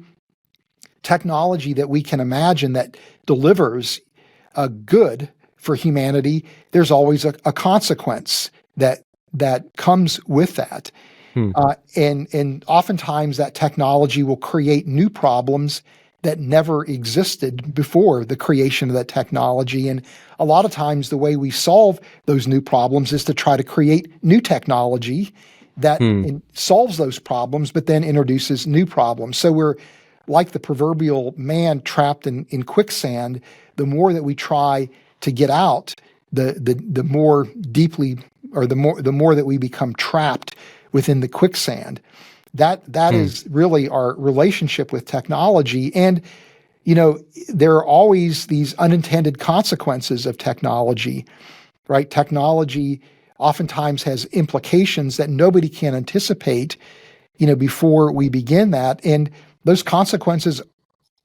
technology that we can imagine that delivers a good for humanity, there's always a consequence that comes with that. And oftentimes that technology will create new problems that never existed before the creation of that technology. And a lot of times the way we solve those new problems is to try to create new technology that solves those problems, but then introduces new problems. So we're like the proverbial man trapped in quicksand. The more that we try to get out, the more deeply, or the more that we become trapped within the quicksand. That is really our relationship with technology. And, there are always these unintended consequences of technology, right? Technology oftentimes has implications that nobody can anticipate, before we begin that. And those consequences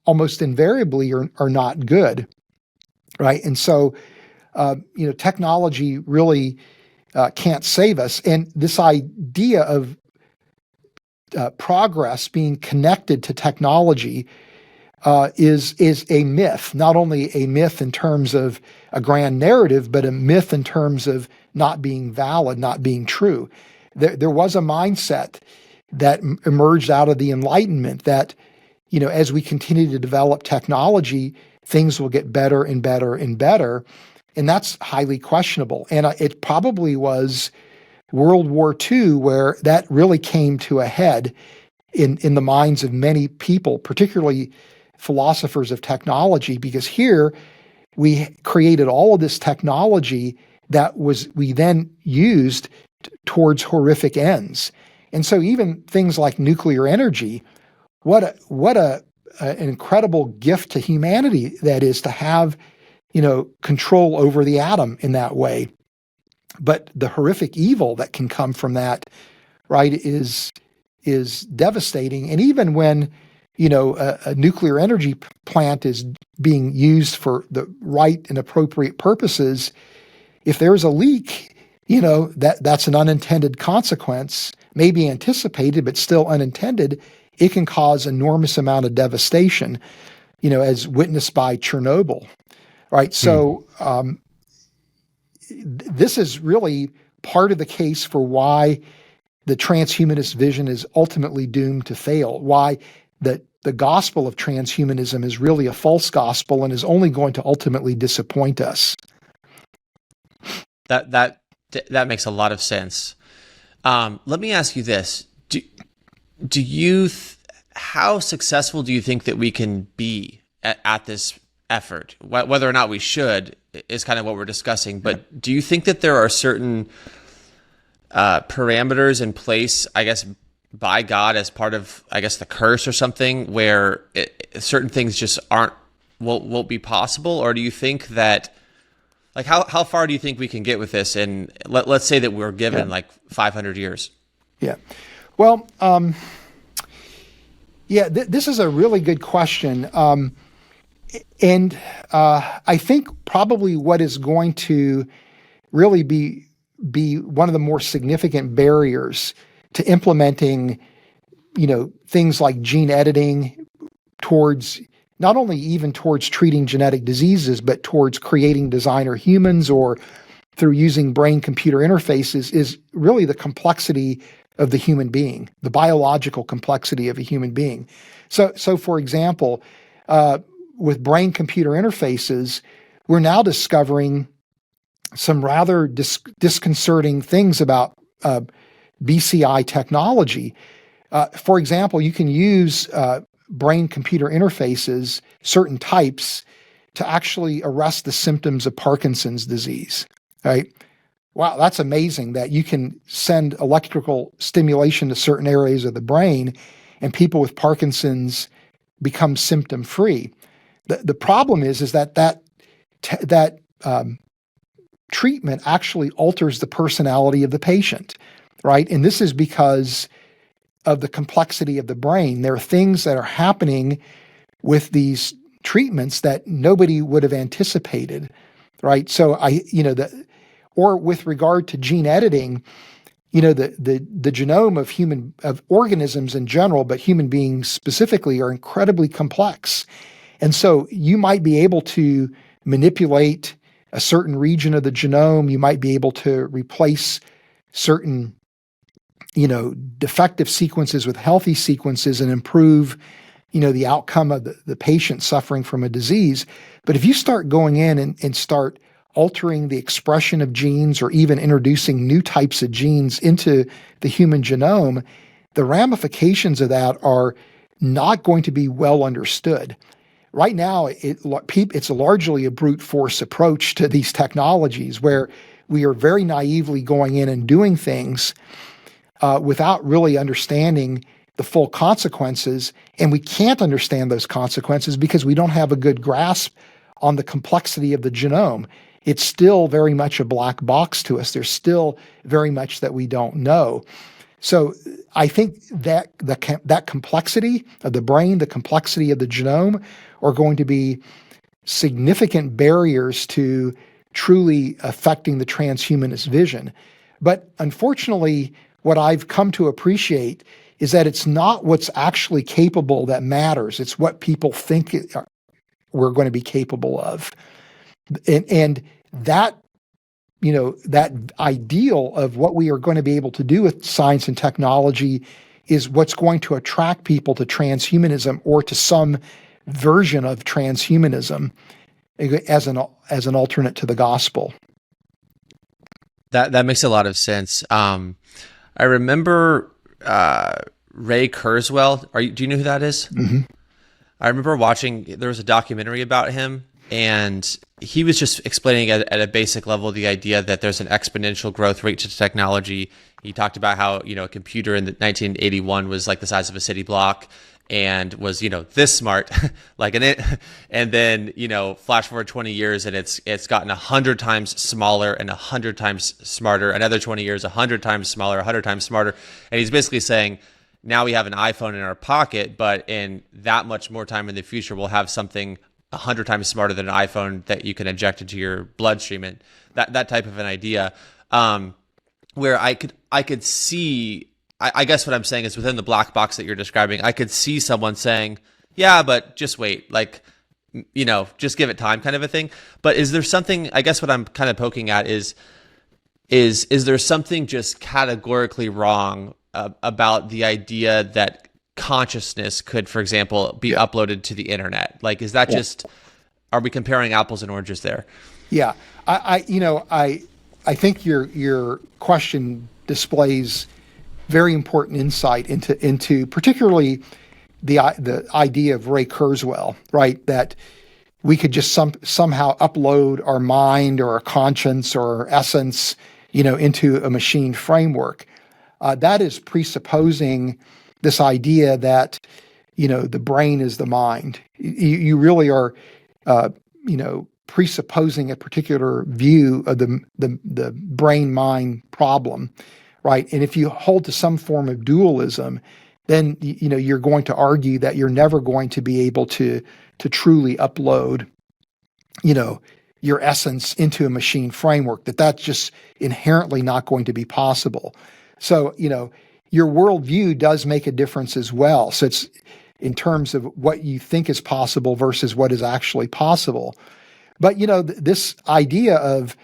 almost invariably are not good, right? And so, technology really can't save us. And this idea of progress being connected to technology is a myth, not only a myth in terms of a grand narrative, but a myth in terms of not being valid, not being true. There was a mindset that emerged out of the Enlightenment that, as we continue to develop technology, things will get better and better and better. And that's highly questionable. And it probably was World War II where that really came to a head in the minds of many people, particularly philosophers of technology, because here we created all of this technology that we then used towards horrific ends. And so even things like nuclear energy, what an incredible gift to humanity that is to have, control over the atom in that way. But the horrific evil that can come from that, right, is devastating. And even when, a nuclear energy plant is being used for the right and appropriate purposes, if there's a leak, that's an unintended consequence may be anticipated but still unintended, it can cause enormous amount of devastation, as witnessed by Chernobyl, right? So this is really part of the case for why the transhumanist vision is ultimately doomed to fail, why the gospel of transhumanism is really a false gospel and is only going to ultimately disappoint us. That makes a lot of sense. Let me ask you this: how successful do you think that we can be at this effort? Whether or not we should is kind of what we're discussing. But do you think that there are certain parameters in place, I guess, by God as part of, I guess, the curse or something, where certain things just won't be possible? Or do you think that, like, how far do you think we can get with this? And let's say that we're given like 500 years. Yeah. Well, this is a really good question. And I think probably what is going to really be one of the more significant barriers to implementing, things like gene editing towards not only even towards treating genetic diseases, but towards creating designer humans or through using brain-computer interfaces, is really the complexity of the human being, the biological complexity of a human being. So for example, with brain-computer interfaces, we're now discovering some rather disconcerting things about BCI technology. For example, you can use brain-computer interfaces, certain types, to actually arrest the symptoms of Parkinson's disease, right? Wow, that's amazing that you can send electrical stimulation to certain areas of the brain and people with Parkinson's become symptom-free. The problem is that treatment actually alters the personality of the patient, right? And this is because of the complexity of the brain. There are things that are happening with these treatments that nobody would have anticipated, right? So or with regard to gene editing, the genome of organisms in general, but human beings specifically, are incredibly complex. And so you might be able to manipulate a certain region of the genome. You might be able to replace certain, defective sequences with healthy sequences and improve, the outcome of the patient suffering from a disease. But if you start going in and start altering the expression of genes or even introducing new types of genes into the human genome, the ramifications of that are not going to be well understood. Right now, it's largely a brute force approach to these technologies where we are very naively going in and doing things without really understanding the full consequences. And we can't understand those consequences because we don't have a good grasp on the complexity of the genome. It's still very much a black box to us. There's still very much that we don't know. So I think that that complexity of the brain, the complexity of the genome, are going to be significant barriers to truly affecting the transhumanist vision. But unfortunately, what I've come to appreciate is that it's not what's actually capable that matters. It's what people think we're going to be capable of. And that, that ideal of what we are going to be able to do with science and technology is what's going to attract people to transhumanism or to some version of transhumanism as an alternate to the gospel. That makes a lot of sense. I remember Ray Kurzweil. Do you know who that is? Mm-hmm. I remember watching. There was a documentary about him, and he was just explaining at a basic level the idea that there's an exponential growth rate to technology. He talked about how a computer in 1981 was like the size of a city block and was this smart, like and then flash forward 20 years and it's gotten 100 times smaller and 100 times smarter. Another 20 years, 100 times smaller, 100 times smarter. And he's basically saying, now we have an iPhone in our pocket, but in that much more time in the future, we'll have something 100 times smarter than an iPhone that you can inject into your bloodstream, and that type of an idea, where I could see I guess what I'm saying is within the black box that you're describing, I could see someone saying, yeah, but just wait, like, just give it time kind of a thing. But is there something, I guess what I'm kind of poking at is there something just categorically wrong about the idea that consciousness could, for example, be uploaded to the internet? Like, is that just, are we comparing apples and oranges there? Yeah, I think your question displays very important insight into particularly the idea of Ray Kurzweil, right? That we could just somehow upload our mind or our conscience or our essence, into a machine framework. That is presupposing this idea that, the brain is the mind. You really are, presupposing a particular view of the brain-mind problem, right? And if you hold to some form of dualism, then you're going to argue that you're never going to be able to truly upload, your essence into a machine framework, that's just inherently not going to be possible. So, your worldview does make a difference as well. So it's in terms of what you think is possible versus what is actually possible. But, this idea of,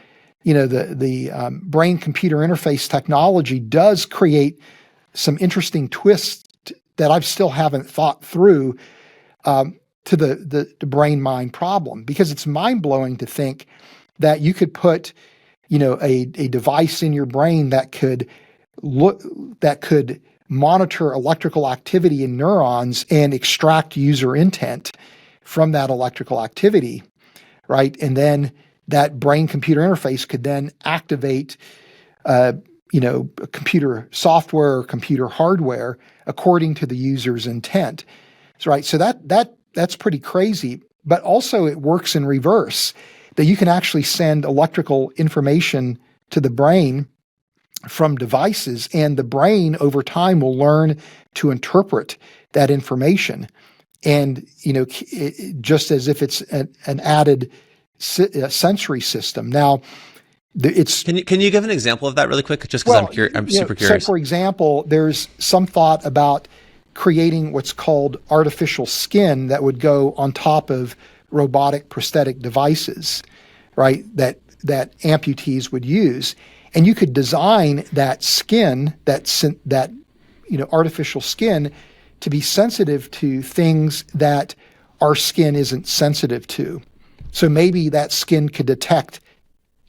the brain-computer interface technology does create some interesting twists that I still haven't thought through to the brain-mind problem, because it's mind-blowing to think that you could put, a device in your brain that could monitor electrical activity in neurons and extract user intent from that electrical activity, right? And then that brain-computer interface could then activate, computer software or computer hardware according to the user's intent, right? So that's pretty crazy. But also it works in reverse, that you can actually send electrical information to the brain from devices, and the brain over time will learn to interpret that information. And, just as if it's an added sensory system. Now, Can you give an example of that really quick? Just because I'm super curious. So, for example, there's some thought about creating what's called artificial skin that would go on top of robotic prosthetic devices, right? That amputees would use, and you could design that skin, that artificial skin, to be sensitive to things that our skin isn't sensitive to. So maybe that skin could detect,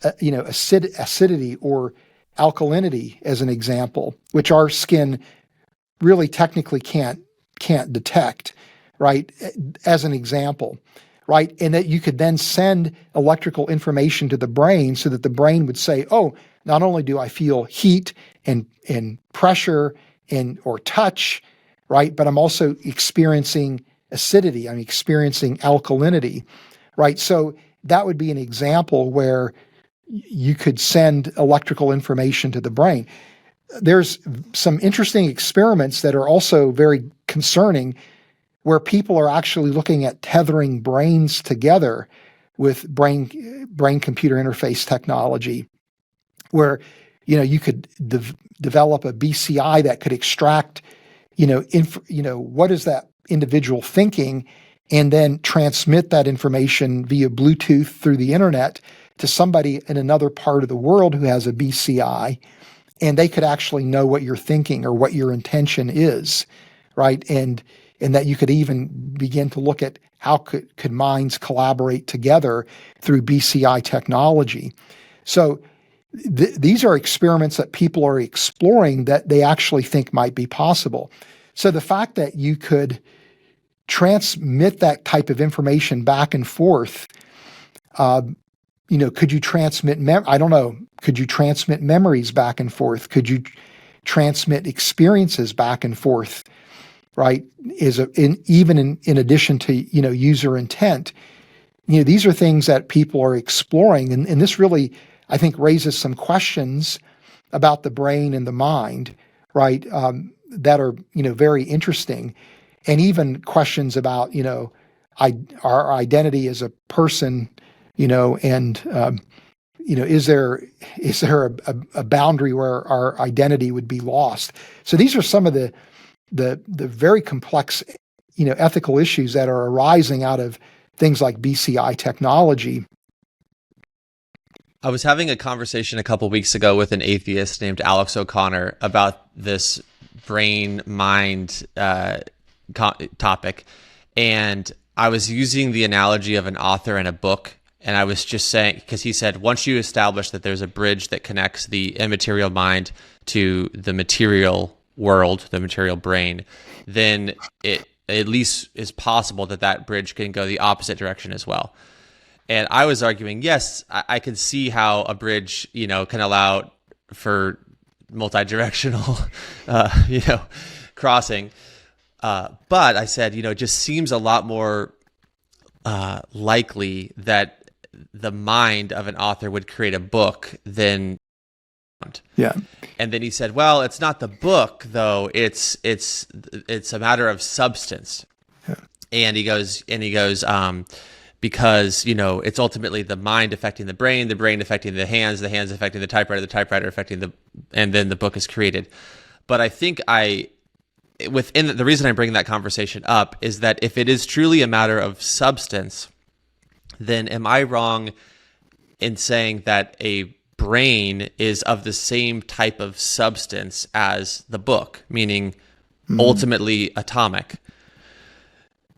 acidity or alkalinity, as an example, which our skin really technically can't detect, right? As an example, right? And that you could then send electrical information to the brain so that the brain would say, oh, not only do I feel heat and pressure or touch, right? But I'm also experiencing acidity. I'm experiencing alkalinity, right? So that would be an example where you could send electrical information to the brain. There's some interesting experiments that are also very concerning, where people are actually looking at tethering brains together with brain-computer interface technology, where you could develop a BCI that could extract what is that individual thinking, and then transmit that information via Bluetooth through the internet to somebody in another part of the world who has a BCI, and they could actually know what you're thinking or what your intention is, right? And that you could even begin to look at how could minds collaborate together through BCI technology. So these are experiments that people are exploring that they actually think might be possible. So the fact that you could transmit that type of information back and forth, could you transmit I don't know. Could you transmit memories back and forth? Could you transmit experiences back and forth? Right? Even in addition to user intent, these are things that people are exploring, and this really, I think, raises some questions about the brain and the mind, right? That are very interesting, and even questions about our identity as a person, and is there a boundary where our identity would be lost? So these are some of the very complex, ethical issues that are arising out of things like BCI technology. I was having a conversation a couple weeks ago with an atheist named Alex O'Connor about this brain-mind topic, and I was using the analogy of an author in a book, and I was just saying, because he said, once you establish that there's a bridge that connects the immaterial mind to the material world, the material brain, then it at least is possible that bridge can go the opposite direction as well. And I was arguing, yes, I can see how a bridge, can allow for multi-directional, crossing. But I said, it just seems a lot more likely that the mind of an author would create a book than. Yeah. And then he said, well, it's not the book though. It's a matter of substance. Yeah. And he goes, because, it's ultimately the mind affecting the brain affecting the hands affecting the typewriter affecting and then the book is created. But I think the reason I bring that conversation up is that if it is truly a matter of substance, then am I wrong in saying that a brain is of the same type of substance as the book, meaning ultimately atomic?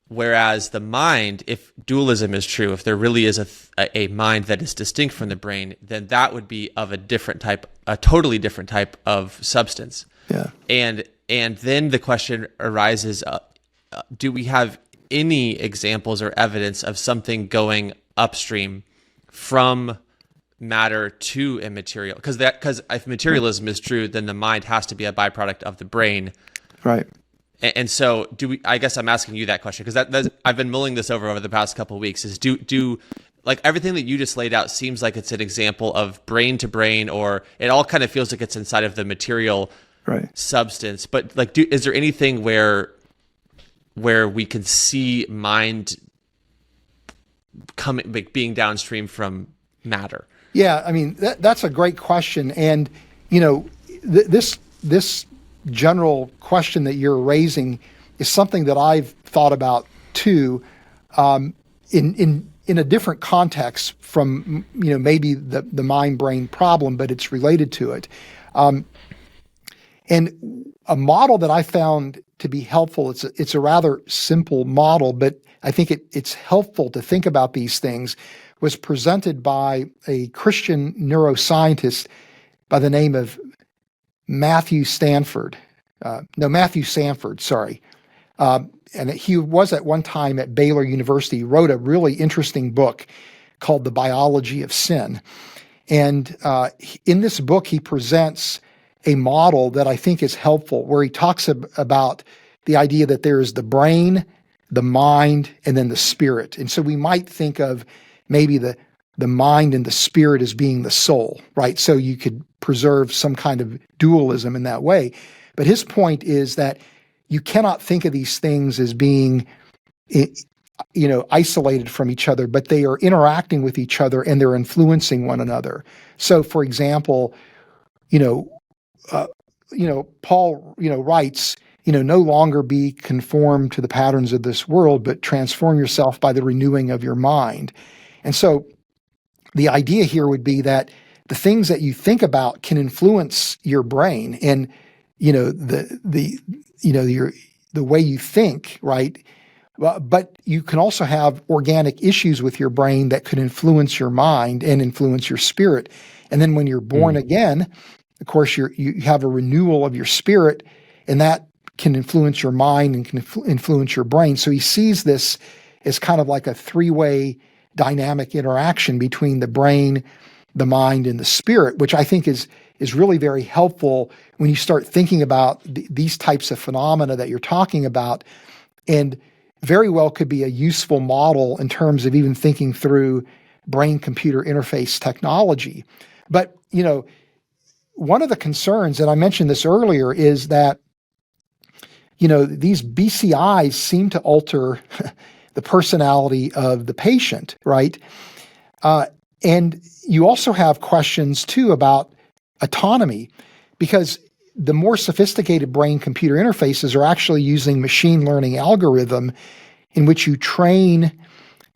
Whereas the mind, if dualism is true, if there really is a mind that is distinct from the brain, then that would be of a totally different type of substance. Yeah. And then the question arises, do we have any examples or evidence of something going upstream from matter to immaterial? Because if materialism is true, then the mind has to be a byproduct of the brain. Right. And so I guess I'm asking you that question because I've been mulling this over the past couple of weeks, is do like everything that you just laid out seems like it's an example of brain to brain, or it all kind of feels like it's inside of the material substance. But like, is there anything where we can see mind coming, like being downstream from matter? Yeah, I mean, that's a great question. And, this general question that you're raising is something that I've thought about too, in a different context from, maybe the mind-brain problem, but it's related to it. And a model that I found to be helpful, it's a rather simple model, but I think it's helpful to think about these things, was presented by a Christian neuroscientist by the name of Matthew Sanford, sorry. And he was at one time at Baylor University. He wrote a really interesting book called The Biology of Sin. And in this book, he presents a model that I think is helpful, where he talks about the idea that there is the brain, the mind, and then the spirit. And so we might think of maybe the mind and the spirit as being the soul, right? So you could preserve some kind of dualism in that way. But his point is that you cannot think of these things as being, isolated from each other, but they are interacting with each other and they're influencing one another. So, for example, Paul, writes, no longer be conformed to the patterns of this world, but transform yourself by the renewing of your mind. And so the idea here would be that the things that you think about can influence your brain and, the way you think, right? But you can also have organic issues with your brain that could influence your mind and influence your spirit. And then when you're born again, of course, you have a renewal of your spirit, and that can influence your mind and can influence your brain. So he sees this as kind of like a three-way dynamic interaction between the brain, the mind, and the spirit, which I think is really very helpful when you start thinking about these types of phenomena that you're talking about, and very well could be a useful model in terms of even thinking through brain-computer interface technology. But, one of the concerns, and I mentioned this earlier, is that, these BCIs seem to alter the personality of the patient, right? And you also have questions too about autonomy, because the more sophisticated brain-computer interfaces are actually using machine learning algorithm in which you train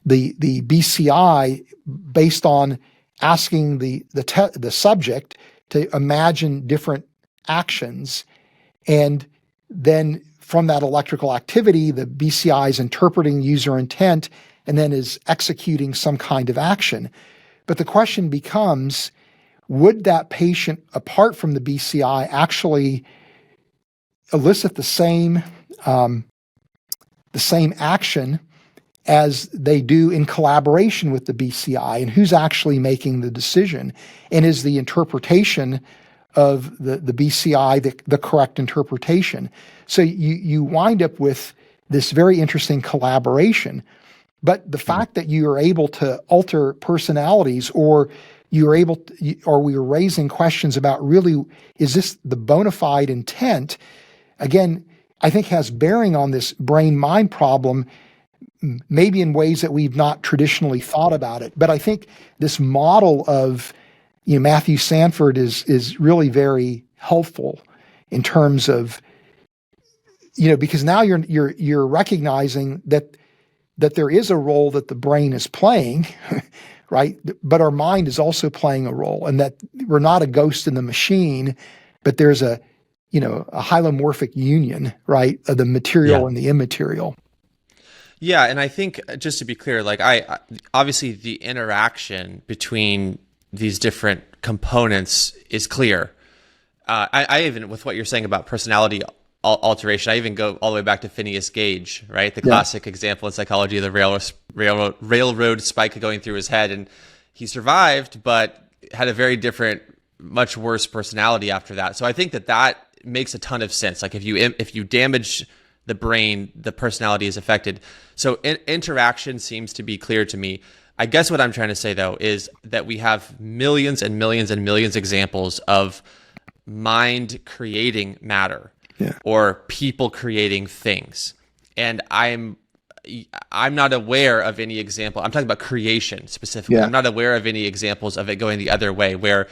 the BCI based on asking the subject to imagine different actions, and then from that electrical activity, the BCI is interpreting user intent and then is executing some kind of action. But the question becomes, would that patient, apart from the BCI, actually elicit the same action as they do in collaboration with the BCI? And who's actually making the decision? And is the interpretation of the BCI the correct interpretation? So you wind up with this very interesting collaboration. But the fact that you are able to alter personalities, or you are able to, or we are raising questions about, really, is this the bona fide intent? Again, I think has bearing on this brain-mind problem, maybe in ways that we've not traditionally thought about it. But I think this model of Matthew Sanford is really very helpful in terms of, because now you're recognizing that there is a role that the brain is playing, right? But our mind is also playing a role, and that we're not a ghost in the machine, but there's a holomorphic union, right, of the material and the immaterial. Yeah, and I think, just to be clear, like I obviously the interaction between these different components is clear. I even, with what you're saying about personality alteration, I even go all the way back to Phineas Gage, right? The classic example in psychology of the railroad spike going through his head, and he survived, but had a very different, much worse personality after that. So I think that makes a ton of sense. Like if you damage the brain, the personality is affected. So interaction seems to be clear to me. I guess what I'm trying to say, though, is that we have millions and millions and millions examples of mind creating matter, or people creating things. And I'm not aware of any example. I'm talking about creation specifically. I'm not aware of any examples of it going the other way, where,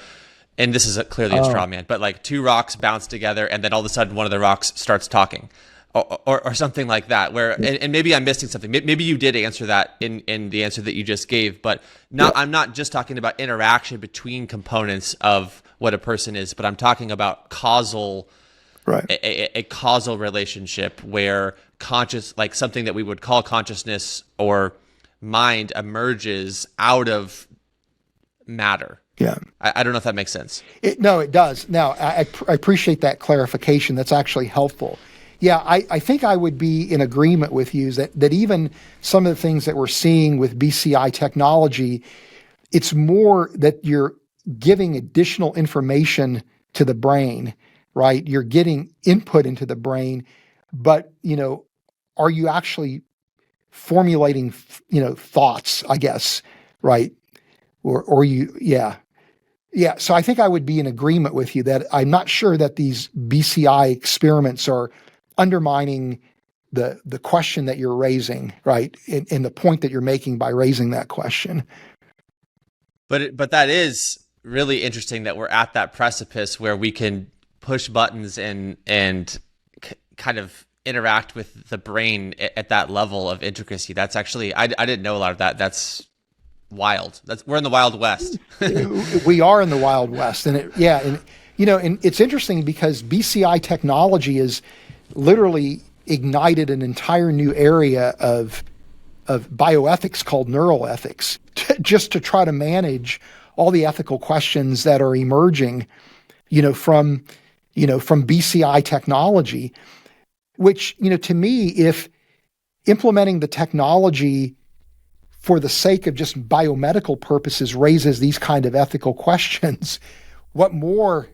and this is clearly a straw man, but like two rocks bounce together and then all of a sudden one of the rocks starts talking. Or something like that, where, and maybe I'm missing something. Maybe you did answer that in the answer that you just gave, but I'm not just talking about interaction between components of what a person is, but I'm talking about causal, a causal relationship where like something that we would call consciousness or mind emerges out of matter. Yeah. I don't know if that makes sense. No, it does. Now, I appreciate that clarification. That's actually helpful. Yeah, I think I would be in agreement with you that even some of the things that we're seeing with BCI technology, it's more that you're giving additional information to the brain, right? You're getting input into the brain, but, are you actually formulating, thoughts, I guess, right? Or you, yeah. So I think I would be in agreement with you that I'm not sure that these BCI experiments are undermining the question that you're raising, right? In the point that you're making by raising that question. But that is really interesting that we're at that precipice where we can push buttons and kind of interact with the brain at that level of intricacy. That's actually, I didn't know a lot of that. That's wild. We're in the Wild West. We are in the Wild West. And and it's interesting because BCI technology is literally ignited an entire new area of bioethics called neuroethics, just to try to manage all the ethical questions that are emerging, from BCI technology, which, to me, if implementing the technology for the sake of just biomedical purposes raises these kind of ethical questions, what more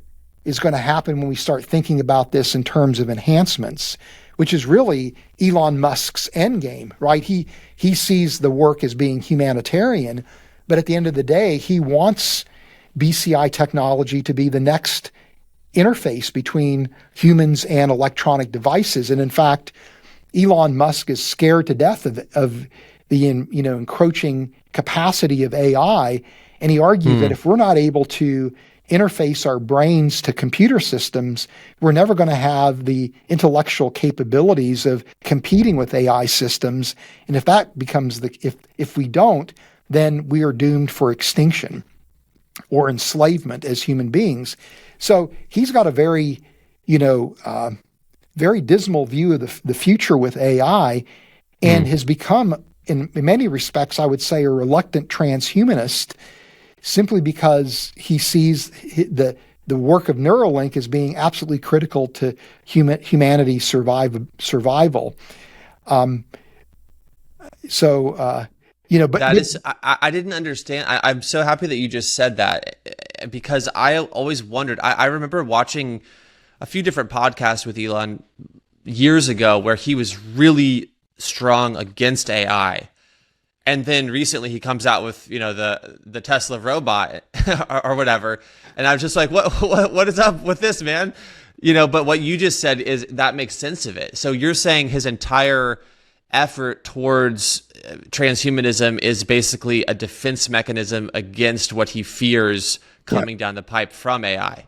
is going to happen when we start thinking about this in terms of enhancements, which is really Elon Musk's endgame, right? He sees the work as being humanitarian, but at the end of the day, he wants BCI technology to be the next interface between humans and electronic devices. And in fact, Elon Musk is scared to death of the encroaching capacity of AI, And he argued that if we're not able to interface our brains to computer systems, we're never going to have the intellectual capabilities of competing with AI systems. And if that becomes if we don't, then we are doomed for extinction or enslavement as human beings. So he's got a very, very dismal view of the future with AI, and has become, in many respects, I would say, a reluctant transhumanist, simply because he sees the work of Neuralink as being absolutely critical to humanity's survival. But that is, I didn't understand. I'm so happy that you just said that, because I always wondered. I remember watching a few different podcasts with Elon years ago where he was really strong against AI. And then recently he comes out with, the Tesla robot or whatever. And I was just like, what is up with this, man? But what you just said is that makes sense of it. So you're saying his entire effort towards transhumanism is basically a defense mechanism against what he fears coming down the pipe from AI.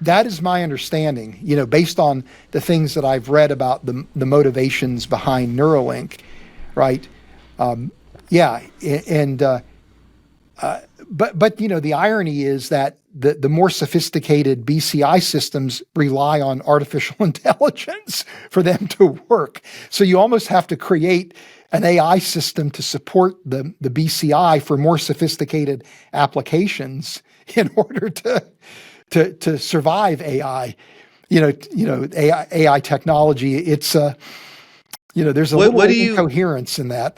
That is my understanding, based on the things that I've read about the motivations behind Neuralink, right? But the irony is that the more sophisticated BCI systems rely on artificial intelligence for them to work. So you almost have to create an AI system to support the BCI for more sophisticated applications in order to survive AI. AI technology. It's there's a little incoherence in that.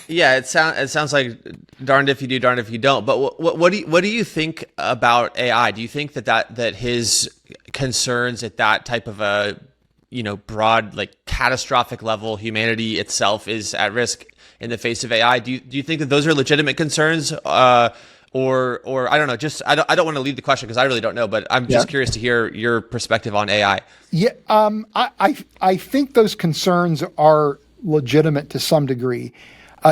Yeah, it sounds like darned if you do, darned if you don't. But what do you think about AI? Do you think that his concerns at that type of a broad, like, catastrophic level, humanity itself is at risk in the face of AI? Do you think that those are legitimate concerns? Or I don't know. Just I don't want to lead the question because I really don't know. But I'm just curious to hear your perspective on AI. Yeah, I think those concerns are legitimate to some degree.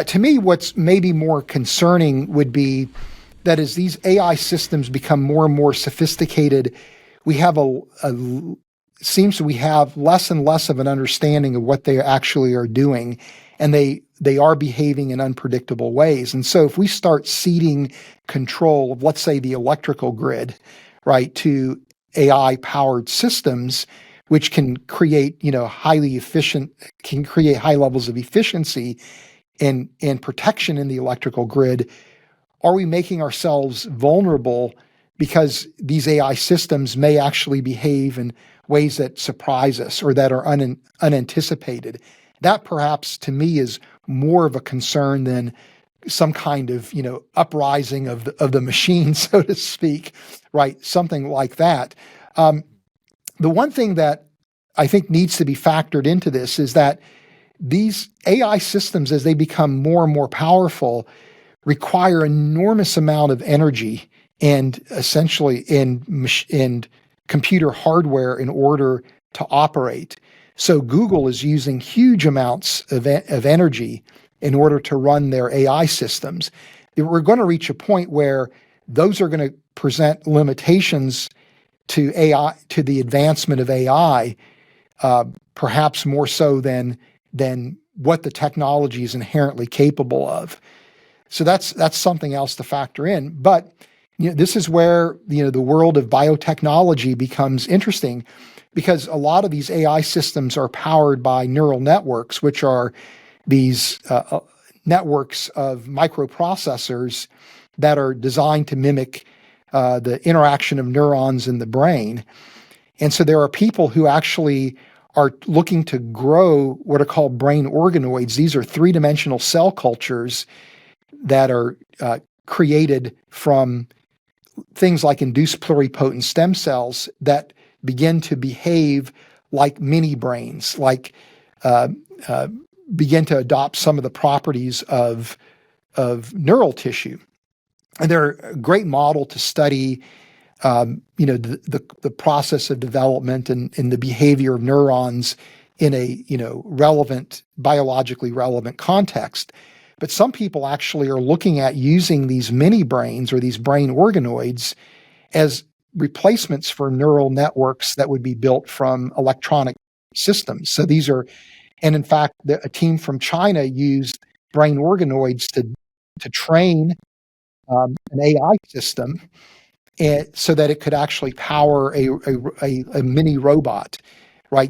To me, what's maybe more concerning would be that as these AI systems become more and more sophisticated, we have we have less and less of an understanding of what they actually are doing, and they are behaving in unpredictable ways. And so if we start ceding control of, let's say, the electrical grid, right, to AI-powered systems, which can create, can create high levels of efficiency and protection in the electrical grid, are we making ourselves vulnerable because these AI systems may actually behave in ways that surprise us or that are unanticipated? That perhaps to me is more of a concern than some kind of uprising of the machine, so to speak, right? Something like that. The one thing that I think needs to be factored into this is that these AI systems, as they become more and more powerful, require enormous amount of energy and essentially in computer hardware in order to operate. So Google is using huge amounts of energy in order to run their AI systems. We're going to reach a point where those are going to present limitations to AI, to the advancement of AI, perhaps more so than what the technology is inherently capable of. So that's something else to factor in. But this is where the world of biotechnology becomes interesting, because a lot of these AI systems are powered by neural networks, which are these networks of microprocessors that are designed to mimic the interaction of neurons in the brain. And so there are people who actually are looking to grow what are called brain organoids. These are three-dimensional cell cultures that are created from things like induced pluripotent stem cells that begin to behave like mini brains, like begin to adopt some of the properties of neural tissue. And they're a great model to study the process of development and the behavior of neurons in a relevant, biologically relevant context. But some people actually are looking at using these mini brains or these brain organoids as replacements for neural networks that would be built from electronic systems. So these are, and in fact, a team from China used brain organoids to train an AI system, and so that it could actually power a mini robot, right?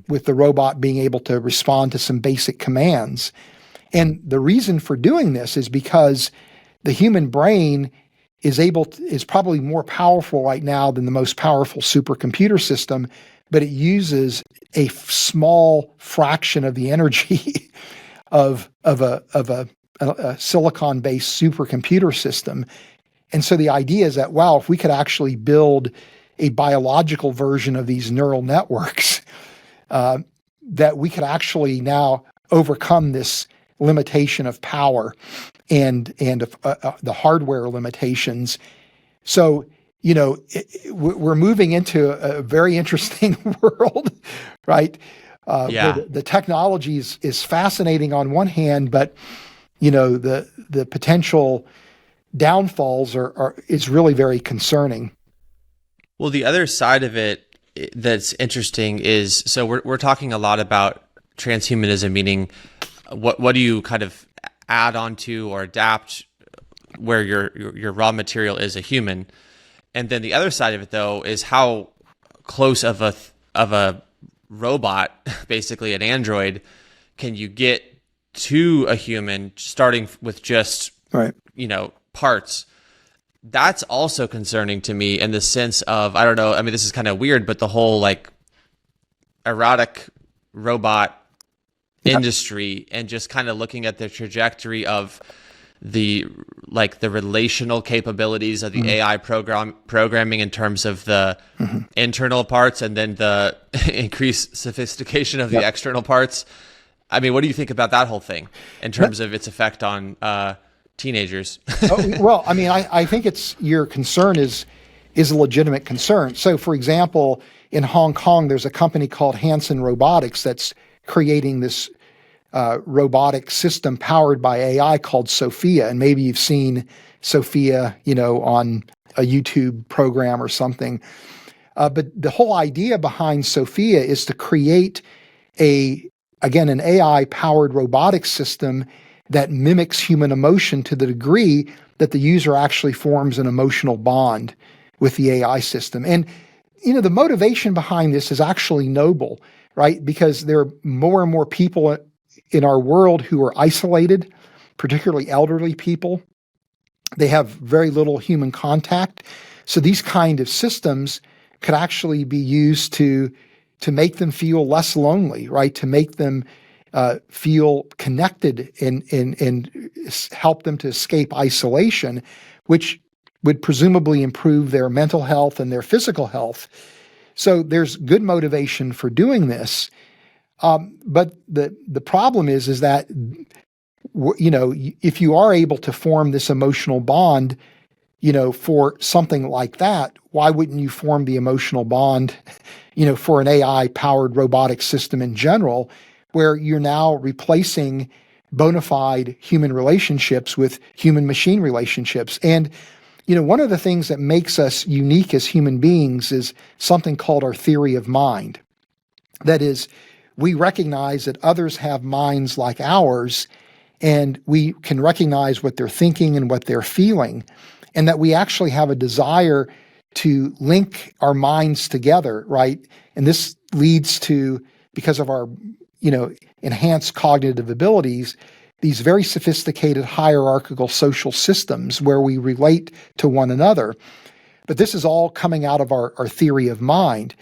With the robot being able to respond to some basic commands. And the reason for doing this is because the human brain is probably more powerful right now than the most powerful supercomputer system, but it uses a small fraction of the energy of a silicon-based supercomputer system. And so the idea is that, wow, if we could actually build a biological version of these neural networks, that we could actually now overcome this limitation of power and the hardware limitations. So, we're moving into a very interesting world, right? The technology is fascinating on one hand, but the potential downfalls is really very concerning. Well, the other side of it that's interesting is, so we're talking a lot about transhumanism, meaning what do you kind of add onto or adapt where your raw material is a human, and then the other side of it though is how close of a robot, basically an android, can you get to a human starting with just parts. That's also concerning to me in the sense of, I don't know, I mean, this is kind of weird, but the whole like erotic robot industry and just kind of looking at the trajectory of the relational capabilities of the AI programming in terms of the internal parts and then the increased sophistication of the external parts. I mean, what do you think about that whole thing in terms of its effect on teenagers? Well, I mean, I think your concern is a legitimate concern. So, for example, in Hong Kong, there's a company called Hanson Robotics that's creating this robotic system powered by AI called Sophia. And maybe you've seen Sophia, on a YouTube program or something. But the whole idea behind Sophia is to create an AI-powered robotic system that mimics human emotion to the degree that the user actually forms an emotional bond with the AI system. And, the motivation behind this is actually noble, right? Because there are more and more people in our world who are isolated, particularly elderly people. They have very little human contact. So these kind of systems could actually be used to make them feel less lonely, right? To make them feel connected and help them to escape isolation, which would presumably improve their mental health and their physical health. So there's good motivation for doing this. But the problem is that, if you are able to form this emotional bond, for something like that, why wouldn't you form the emotional bond, for an AI-powered robotic system in general, where you're now replacing bona fide human relationships with human-machine relationships? And, one of the things that makes us unique as human beings is something called our theory of mind. That is, we recognize that others have minds like ours, and we can recognize what they're thinking and what they're feeling, and that we actually have a desire to link our minds together, right? And this leads to, because of our, enhanced cognitive abilities, these very sophisticated hierarchical social systems where we relate to one another. But this is all coming out of our theory of mind.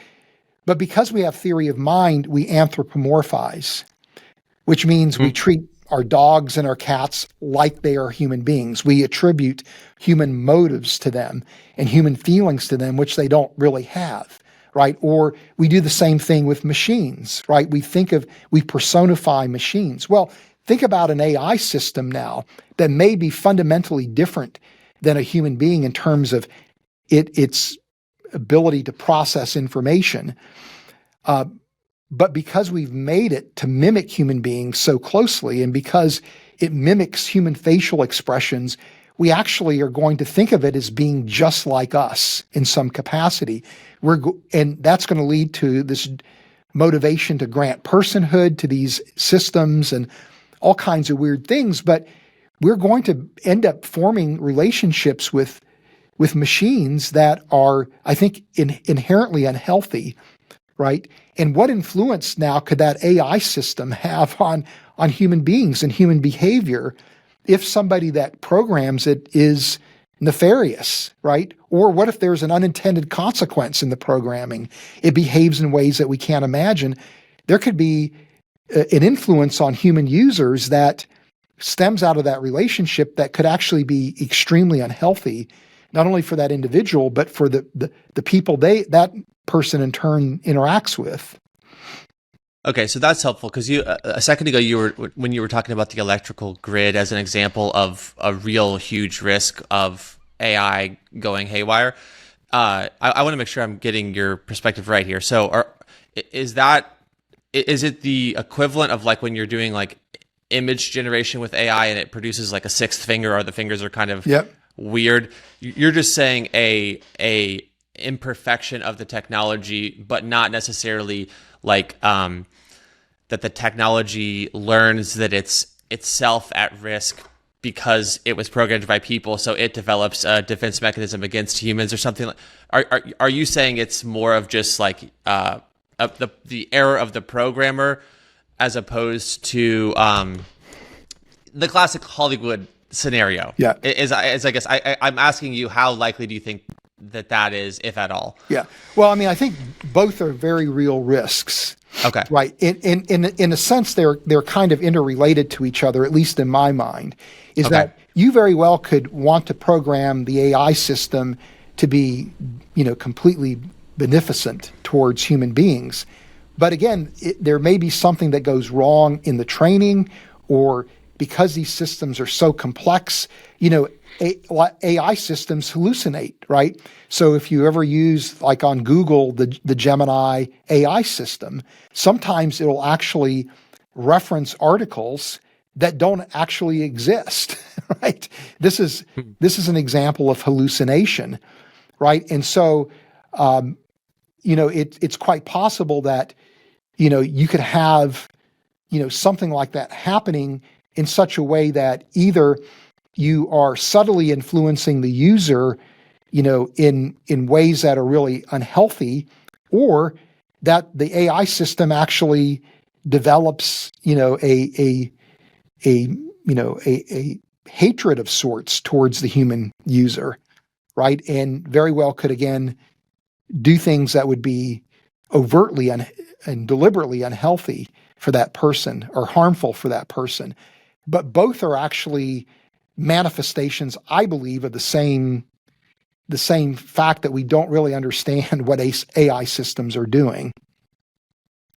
But because we have theory of mind, we anthropomorphize, which means we treat our dogs and our cats like they are human beings. We attribute human motives to them and human feelings to them, which they don't really have, right? Or we do the same thing with machines, right? We personify machines. Well, think about an AI system now that may be fundamentally different than a human being in terms of its ability to process information. But because we've made it to mimic human beings so closely, and because it mimics human facial expressions, we actually are going to think of it as being just like us in some capacity. And that's going to lead to this motivation to grant personhood to these systems and all kinds of weird things. But we're going to end up forming relationships with machines that are, I think, inherently unhealthy, right? And what influence now could that AI system have on human beings and human behavior if somebody that programs it is nefarious, right? Or what if there's an unintended consequence in the programming? It behaves in ways that we can't imagine. There could be an influence on human users that stems out of that relationship that could actually be extremely unhealthy, not only for that individual, but for the people that person in turn interacts with. Okay, so that's helpful because you a second ago when you were talking about the electrical grid as an example of a real huge risk of AI going haywire. I want to make sure I'm getting your perspective right here. So, is it the equivalent of like when you're doing like image generation with AI and it produces like a sixth finger, or the fingers are kind of weird? You're just saying a imperfection of the technology, but not necessarily like that the technology learns that it's itself at risk because it was programmed by people, so it develops a defense mechanism against humans or something. Like, are you saying it's more of just like the error of the programmer as opposed to the classic Hollywood scenario? Yeah. Is I guess I'm asking you, how likely do you think that is, if at all? Yeah. Well, I mean, I think both are very real risks. Okay. Right. In a sense, they're kind of interrelated to each other, at least in my mind, is that you very well could want to program the AI system to be, completely beneficent towards human beings. But again, there may be something that goes wrong in the training, or because these systems are so complex, AI systems hallucinate, right? So if you ever use, like on Google, the Gemini AI system, sometimes it'll actually reference articles that don't actually exist, right? This is an example of hallucination, right? And so, it's quite possible that, you could have, something like that happening in such a way that either you are subtly influencing the user, in ways that are really unhealthy, or that the AI system actually develops, a hatred of sorts towards the human user, right? And very well could again do things that would be overtly and deliberately unhealthy for that person or harmful for that person. But both are actually manifestations, I believe, of the same fact that we don't really understand what AI systems are doing.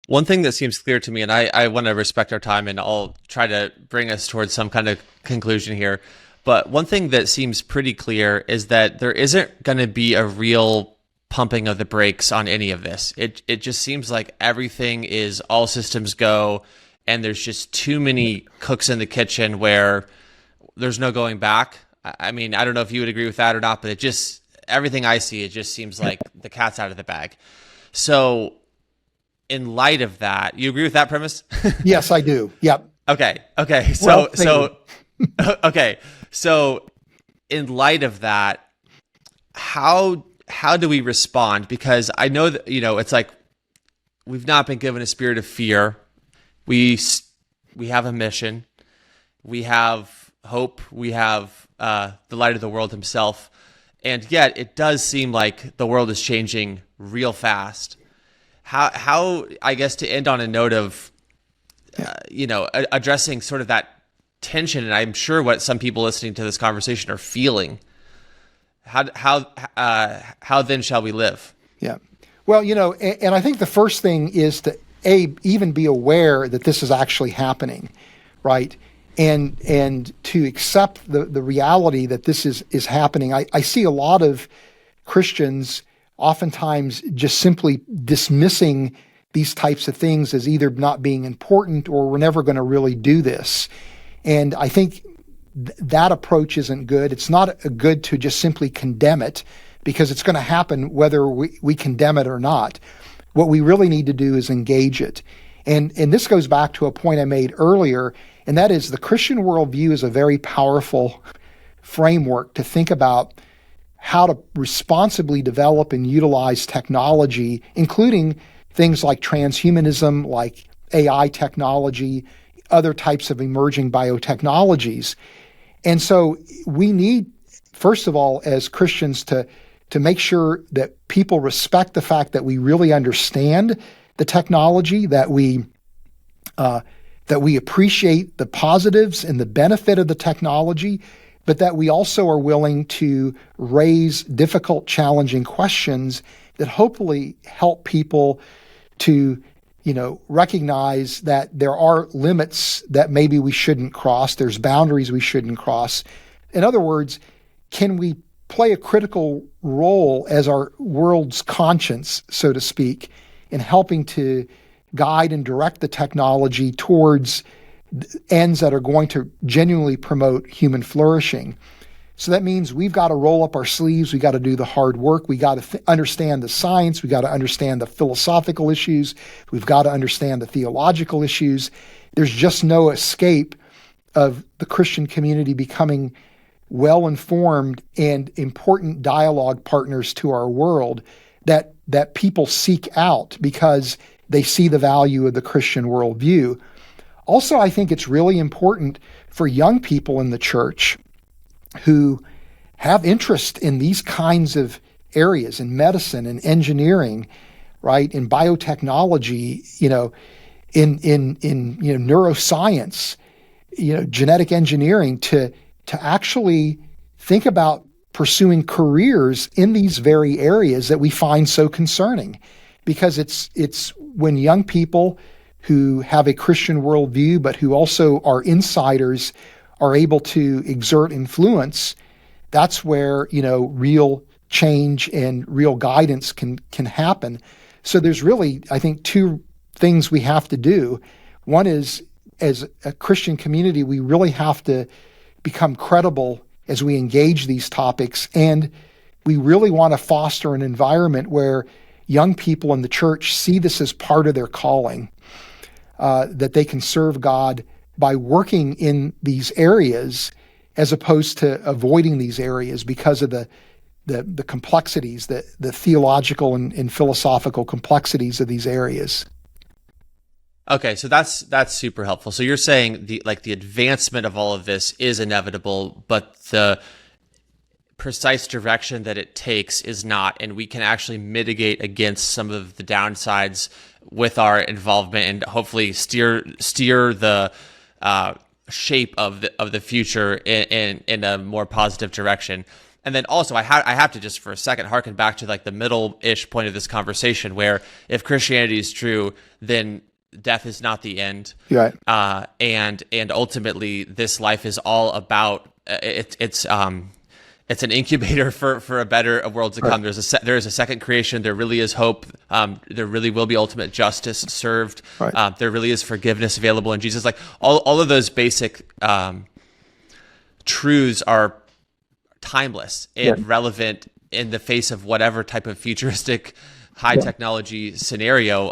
One thing that seems clear to me, and I want to respect our time, and I'll try to bring us towards some kind of conclusion here, but one thing that seems pretty clear is that there isn't going to be a real pumping of the brakes on any of this. It just seems like everything is all systems go, and there's just too many cooks in the kitchen where there's no going back. I mean, I don't know if you would agree with that or not, but everything I see, it just seems like the cat's out of the bag. So in light of that, you agree with that premise? Yes, I do. Yep. Okay. So in light of that, how do we respond? Because I know that, it's like we've not been given a spirit of fear. We have a mission. We have hope. We have the light of the world himself. And yet it does seem like the world is changing real fast. How I guess, to end on a note of, addressing sort of that tension, and I'm sure what some people listening to this conversation are feeling. How then shall we live? Yeah. Well, and I think the first thing is to even be aware that this is actually happening, right? And to accept the reality that this is happening. I see a lot of Christians oftentimes just simply dismissing these types of things as either not being important or we're never going to really do this. And I think that approach isn't good. It's not good to just simply condemn it, because it's going to happen whether we condemn it or not. What we really need to do is engage it. And this goes back to a point I made earlier, and that is the Christian worldview is a very powerful framework to think about how to responsibly develop and utilize technology, including things like transhumanism, like AI technology, other types of emerging biotechnologies. And so we need, first of all, as Christians, to make sure that people respect the fact that we really understand the technology, that we appreciate the positives and the benefit of the technology, but that we also are willing to raise difficult, challenging questions that hopefully help people to, recognize that there are limits that maybe we shouldn't cross. There's boundaries we shouldn't cross. In other words, can we play a critical role as our world's conscience, so to speak, in helping to guide and direct the technology towards ends that are going to genuinely promote human flourishing? So that means we've got to roll up our sleeves. We got to do the hard work. We got to understand the science. We got to understand the philosophical issues. We've got to understand the theological issues. There's just no escape of the Christian community becoming well-informed and important dialogue partners to our world that people seek out because they see the value of the Christian worldview. Also, I think it's really important for young people in the church who have interest in these kinds of areas, in medicine and engineering, right, in biotechnology, in neuroscience, genetic engineering, to actually think about pursuing careers in these very areas that we find so concerning. Because it's when young people who have a Christian worldview but who also are insiders are able to exert influence, that's where, real change and real guidance can happen. So there's really, I think, two things we have to do. One is, as a Christian community, we really have to become credible as we engage these topics, and we really want to foster an environment where young people in the church see this as part of their calling, that they can serve God by working in these areas as opposed to avoiding these areas because of the complexities, the theological and philosophical complexities of these areas. Okay, so that's super helpful. So you're saying the advancement of all of this is inevitable, but the precise direction that it takes is not, and we can actually mitigate against some of the downsides with our involvement and hopefully steer the shape of the future in a more positive direction. And then also, I have to just for a second harken back to the middle-ish point of this conversation, where if Christianity is true, then death is not the end. Right. And ultimately, this life is all about it's an incubator for a better world to come. Right. There is a second creation. There really is hope. There really will be ultimate justice served. Right. There really is forgiveness available in Jesus. All of those basic truths are timeless and relevant in the face of whatever type of futuristic high technology scenario.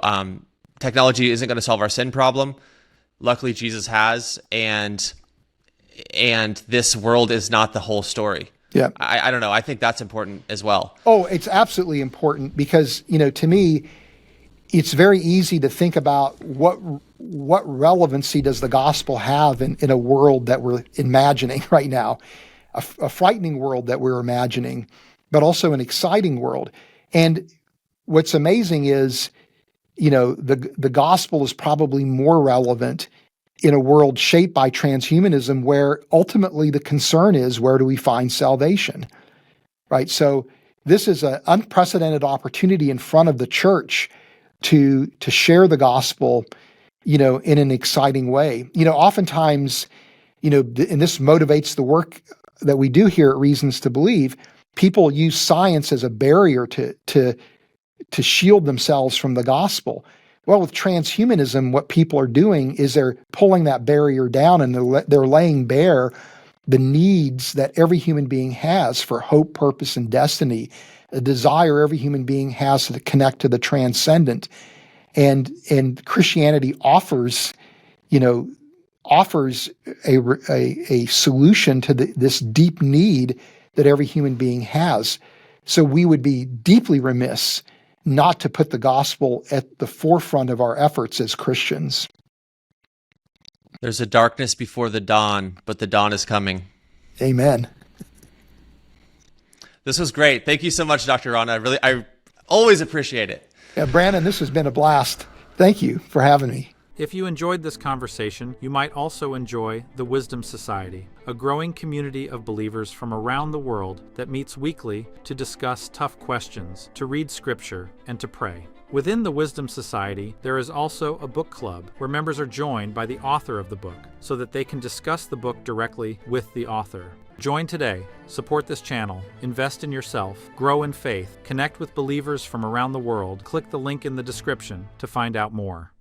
Technology isn't going to solve our sin problem. Luckily, Jesus has, and this world is not the whole story. Yeah. I don't know. I think that's important as well. Oh, it's absolutely important because, to me, it's very easy to think about what relevancy does the gospel have in a world that we're imagining right now, a frightening world that we're imagining, but also an exciting world. And what's amazing is, the gospel is probably more relevant in a world shaped by transhumanism, where ultimately the concern is, where do we find salvation, right? So this is an unprecedented opportunity in front of the church to share the gospel, in an exciting way. Oftentimes, and this motivates the work that we do here at Reasons to Believe, people use science as a barrier to shield themselves from the gospel. Well, with transhumanism, what people are doing is they're pulling that barrier down, and they're laying bare the needs that every human being has for hope, purpose, and destiny, a desire every human being has to connect to the transcendent. And Christianity offers, offers a solution to this deep need that every human being has. So we would be deeply remiss not to put the gospel at the forefront of our efforts as Christians. There's a darkness before the dawn, but the dawn is coming. Amen. This was great. Thank you so much, Dr. Ron. I always appreciate it. Yeah, Brandon, this has been a blast. Thank you for having me. If you enjoyed this conversation, you might also enjoy the Wisdom Society, a growing community of believers from around the world that meets weekly to discuss tough questions, to read scripture, and to pray. Within the Wisdom Society, there is also a book club where members are joined by the author of the book so that they can discuss the book directly with the author. Join today, support this channel, invest in yourself, grow in faith, connect with believers from around the world. Click the link in the description to find out more.